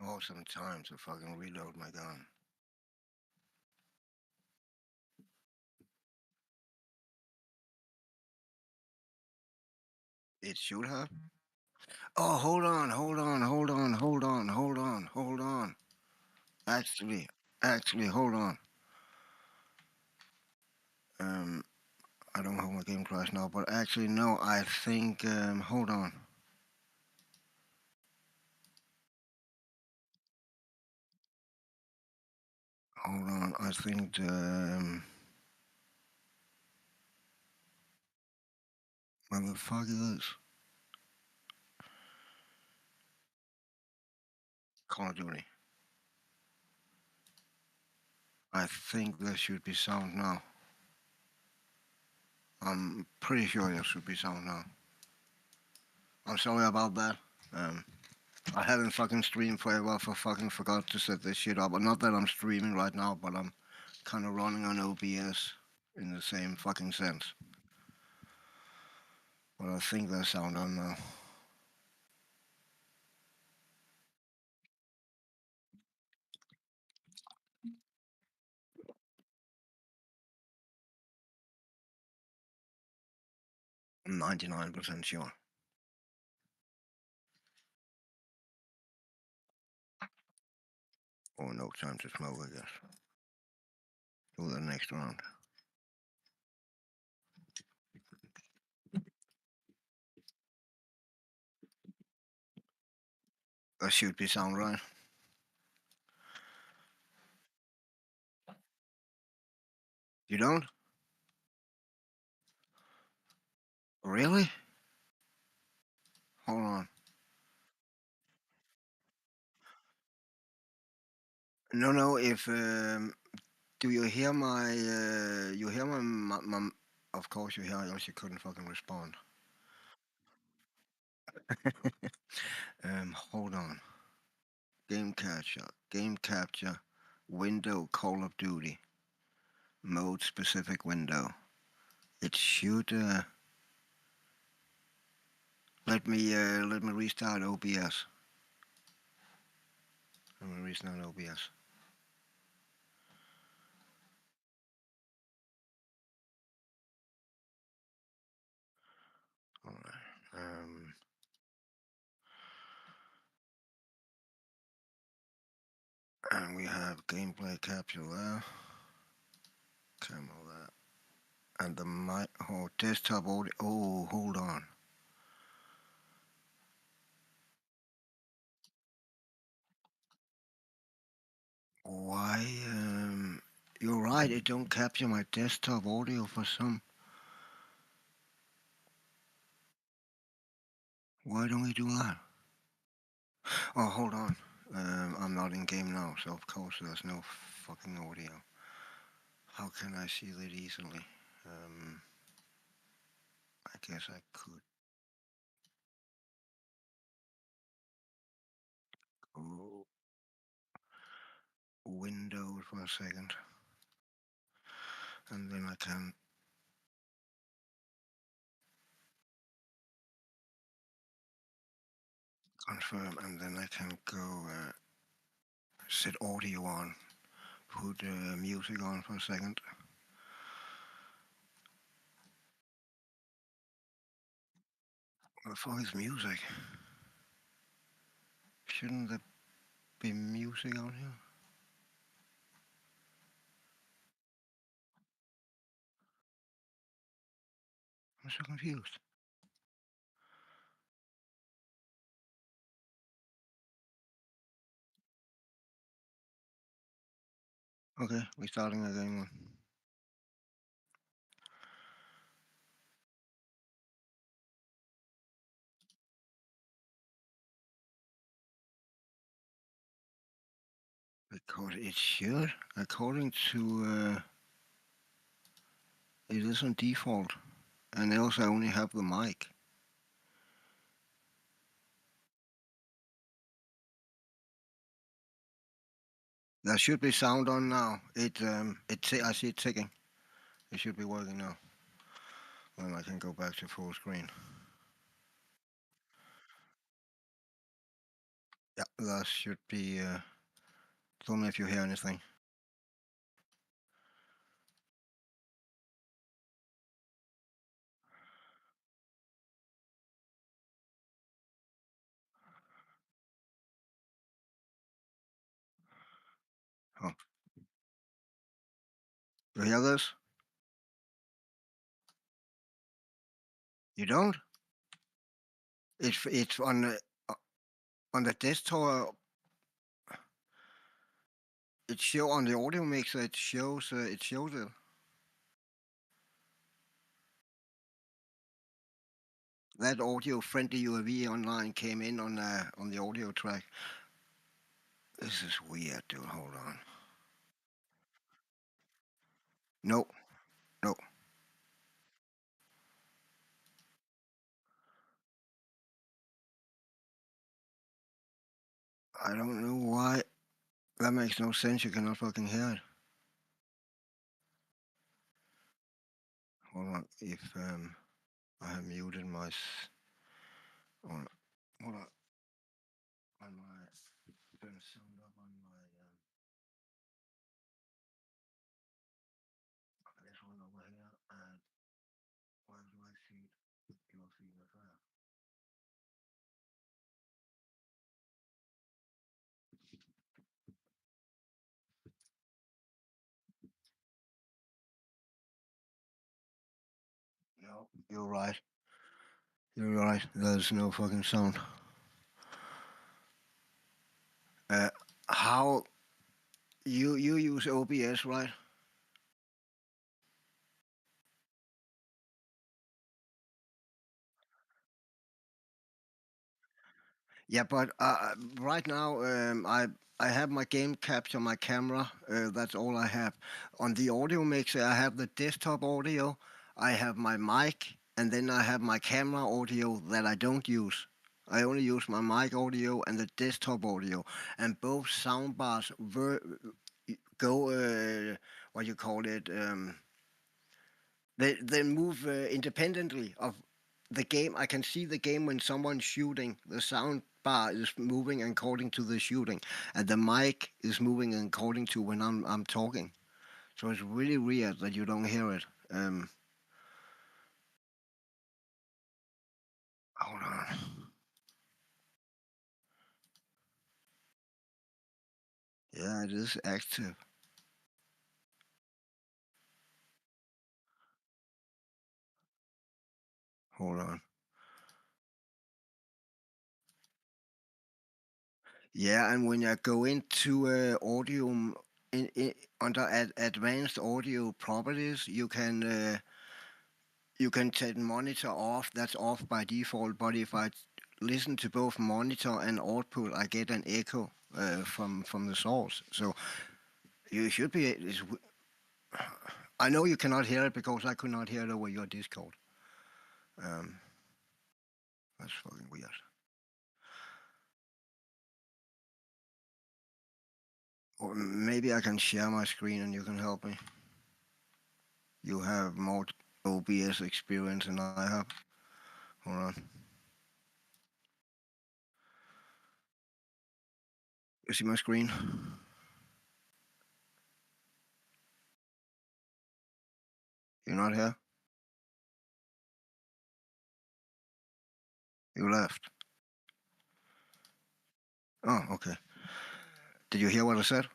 Awesome time to fucking reload my gun. It should have. Oh, hold on. Actually, hold on. Um, I don't have my game crash now, but actually, no. I think. Hold on. Hold on. I think. What the fuck is this? Call of Duty. I think there should be sound now. I'm pretty sure there should be sound now. I'm sorry about that. Um, I haven't fucking streamed forever. For fucking forgot to set this shit up. Not that I'm streaming right now, but I'm kind of running on OBS in the same fucking sense. But I think there's sound on now. I'm 99% sure. Oh, no time to smoke, I guess. Do the next round. That should be sound right. You don't? Really? Hold on. No, no. If do you hear my? You hear my? Of course you hear. Else you couldn't fucking respond. Hold on. Game capture. Game capture. Window. Call of Duty. Mode specific window. It should. Let me restart OBS. Let me restart OBS. All right. And we have gameplay capture there. Camera there. And the mic. Oh, desktop audio. Oh, hold on. Why? You're right. It don't capture my desktop audio for some. Why don't we do that? Oh, hold on. I'm not in game now, so of course there's no fucking audio. How can I see that easily? I guess I could go Windows for a second, and then I can confirm, and then I can go set audio on, put music on for a second. What the fuck is music? Shouldn't there be music on here? I'm so confused. Okay, we're starting again. Because it should, according to, it is on default, and else I only have the mic. There should be sound on now. I see it ticking. It should be working now. Then I can go back to full screen. Yeah. That should be. Tell me if you hear anything. Oh, you hear this? You don't? It's on the desktop. It show on the audio mixer. It shows it. That audio friendly UAV online came in on the audio track. This is weird, dude. Hold on. No, no. I don't know why. That makes no sense. You cannot fucking hear it. Hold on. If I have muted my. Hold on. Hold on. On my. Turn sound up on my. This one over here. And why do I see your feed as well? No, you're right. You're right. There's no fucking sound. Uh, how you use OBS, right? Yeah, but right now I have my game capture, my camera. That's all I have. On the audio mixer, I have the desktop audio. I have my mic, and then I have my camera audio that I don't use. I only use my mic audio and the desktop audio, and both soundbars go what you call it. They move independently of the game. I can see the game when someone's shooting. The sound bar is moving according to the shooting, and the mic is moving according to when I'm talking. So it's really weird that you don't hear it. Hold on. Yeah, it is active. Hold on. Yeah, and when I go into audio under advanced audio properties, you can set monitor off. That's off by default. But if I listen to both monitor and output, I get an echo from the source. So you should be. I know you cannot hear it because I could not hear it over your Discord. Um, that's fucking weird. Or maybe I can share my screen and you can help me. You have more OBS experience than I have. Hold on. You see my screen? You're not here? You left. Oh, okay. Did you hear what I said?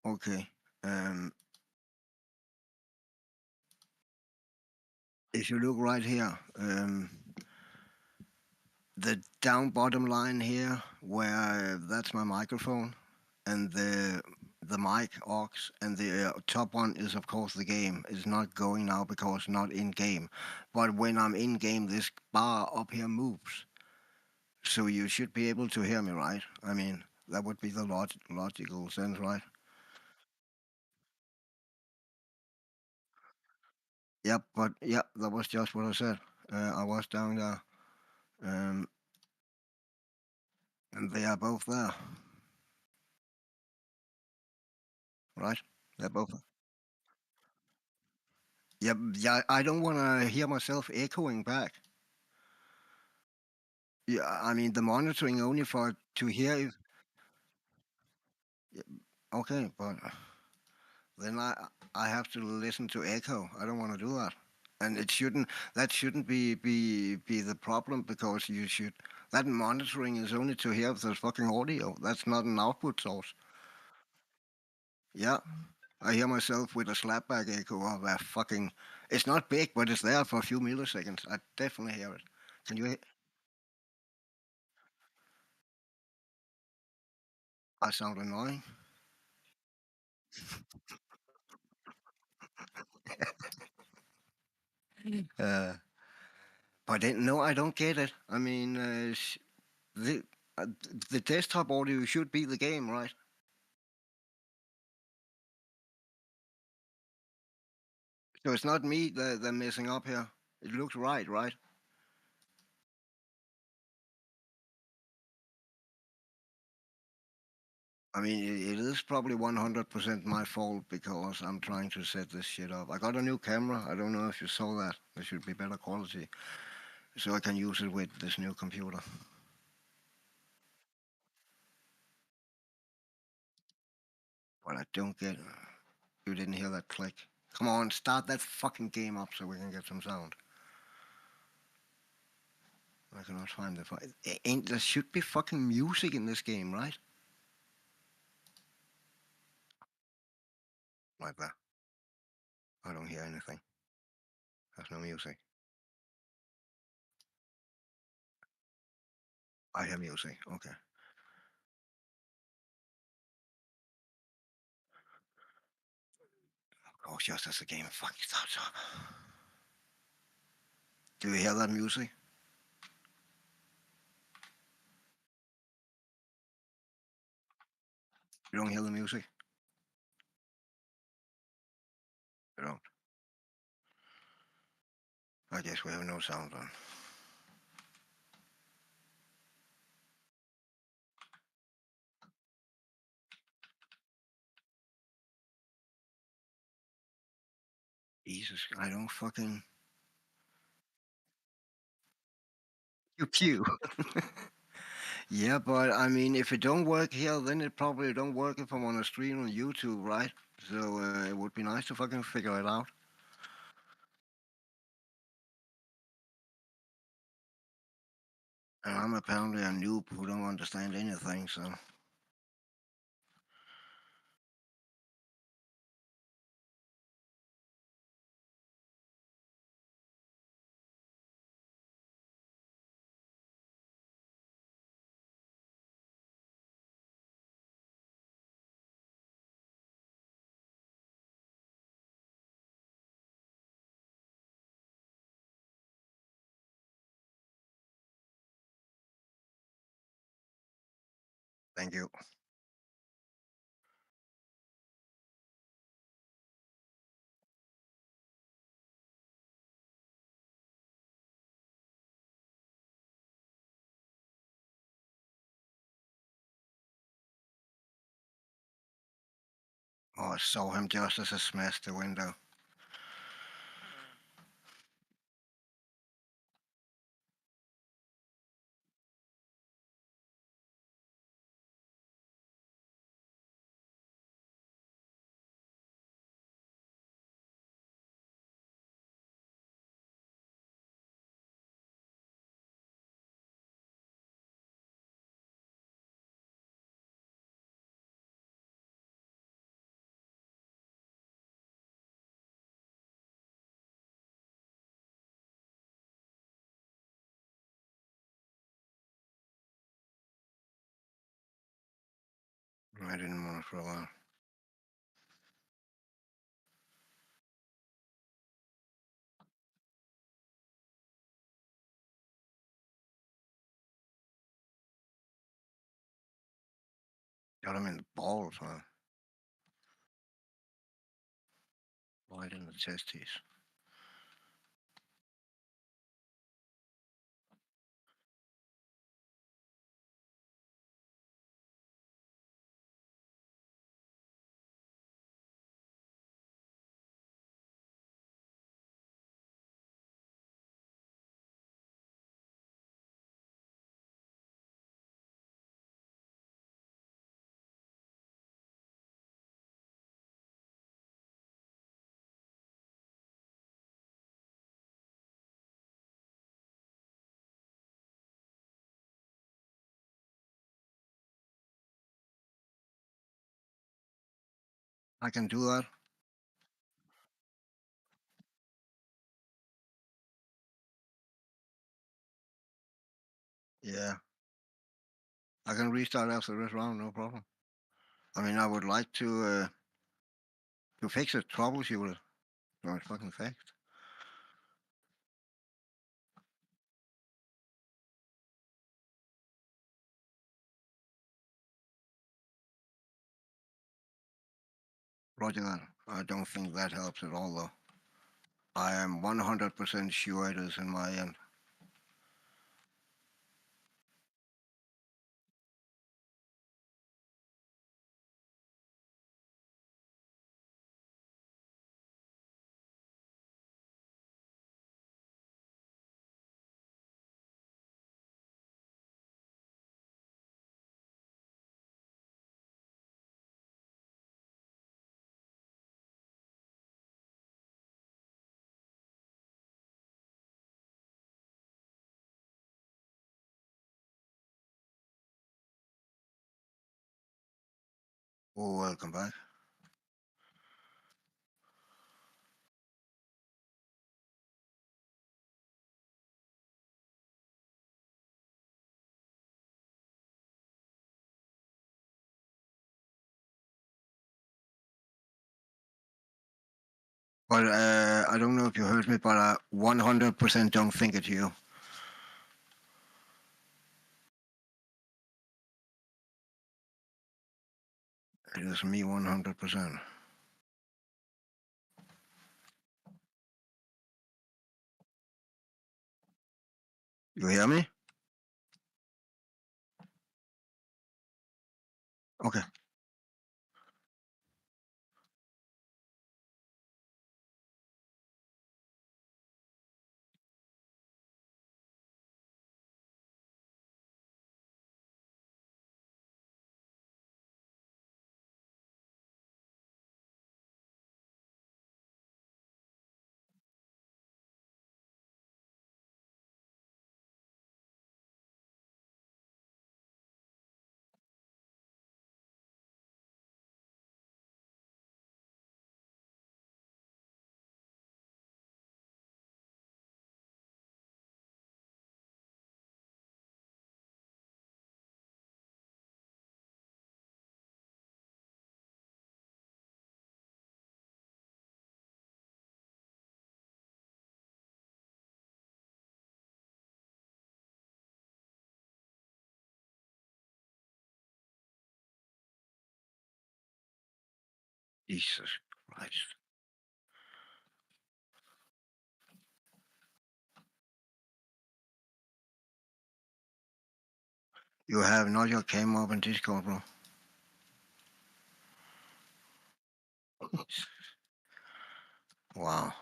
Okay. Um, if you look right here, the down bottom line here, where that's my microphone, and the mic aux, and the top one is of course the game. It's not going now because not in game. But when I'm in game, this bar up here moves. So you should be able to hear me, right? I mean, that would be the logical sense, right? Yep, but yeah, that was just what I said. I was down there, um, and they are both there, right? They're both. Yeah, yeah. I don't want to hear myself echoing back. Yeah, I mean the monitoring only for to hear if yeah, okay, but then I have to listen to echo. I don't want to do that, and it shouldn't that shouldn't be the problem because you should that monitoring is only to hear if there's fucking audio. That's not an output source. Yeah, I hear myself with a slapback echo of a fucking. It's not big, but it's there for a few milliseconds. I definitely hear it. Can you? I sound annoying. Uh, but then, no, I don't get it. I mean, the uh, the desktop audio should be the game, right? So it's not me that they're messing up here. It looks right, right? I mean, it is probably 100% my fault because I'm trying to set this shit up. I got a new camera. I don't know if you saw that. There should be better quality, so I can use it with this new computer. But I don't get. You didn't hear that click. Come on, start that fucking game up so we can get some sound. I cannot find the file. Ain't there should be fucking music in this game, right? Like that. I don't hear anything. There's no music. I hear music. Okay. Oh, just as the game fucking starts up. Do you hear that music? You don't hear the music? You don't. I guess we have no sound on. Jesus, I don't fucking. Pew pew. Yeah, but I mean, if it don't work here, then it probably don't work if I'm on a stream on YouTube, right? So it would be nice to fucking figure it out. And I'm apparently a noob who don't understand anything, so. Thank you. Oh, I saw him just as I smashed the window. I didn't want it for a while. Got him in the balls, huh? Right in the testes. I can do that. Yeah, I can restart after this round, no problem. I mean, I would like to fix it, troubleshoot it. So it's fucking fixed. Roger that. I don't think that helps at all, though. I am 100% sure it is in my end. Oh, welcome back. But I don't know if you heard me, but I 100% don't think it's you. It is me 100%. You hear me? Okay. Jesus Christ. You have not your came up in Discord, bro. Wow.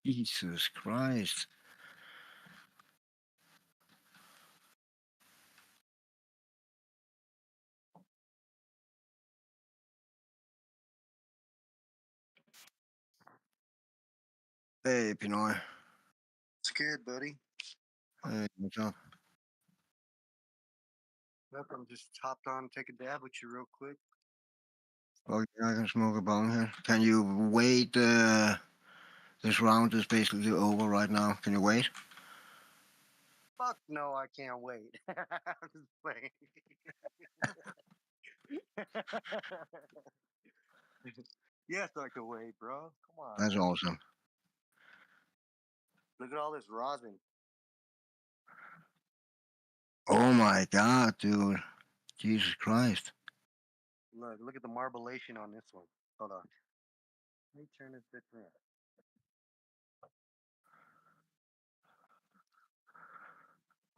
Jesus Christ. Hey, Pinoy. It's good, buddy. Hey, what's up? Welcome. Just hopped on, take a dab with you real quick. Okay, I can smoke a bong here. Can you wait? This round is basically over right now. Can you wait? Fuck no, I can't wait. I'm just playing. Yes, I can wait, bro. Come on. That's awesome. Look at all this rosin. Oh my God, dude. Jesus Christ. Look at the marbleation on this one. Hold on. Let me turn this bitch around.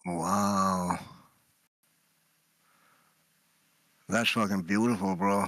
Wow. That's fucking beautiful, bro.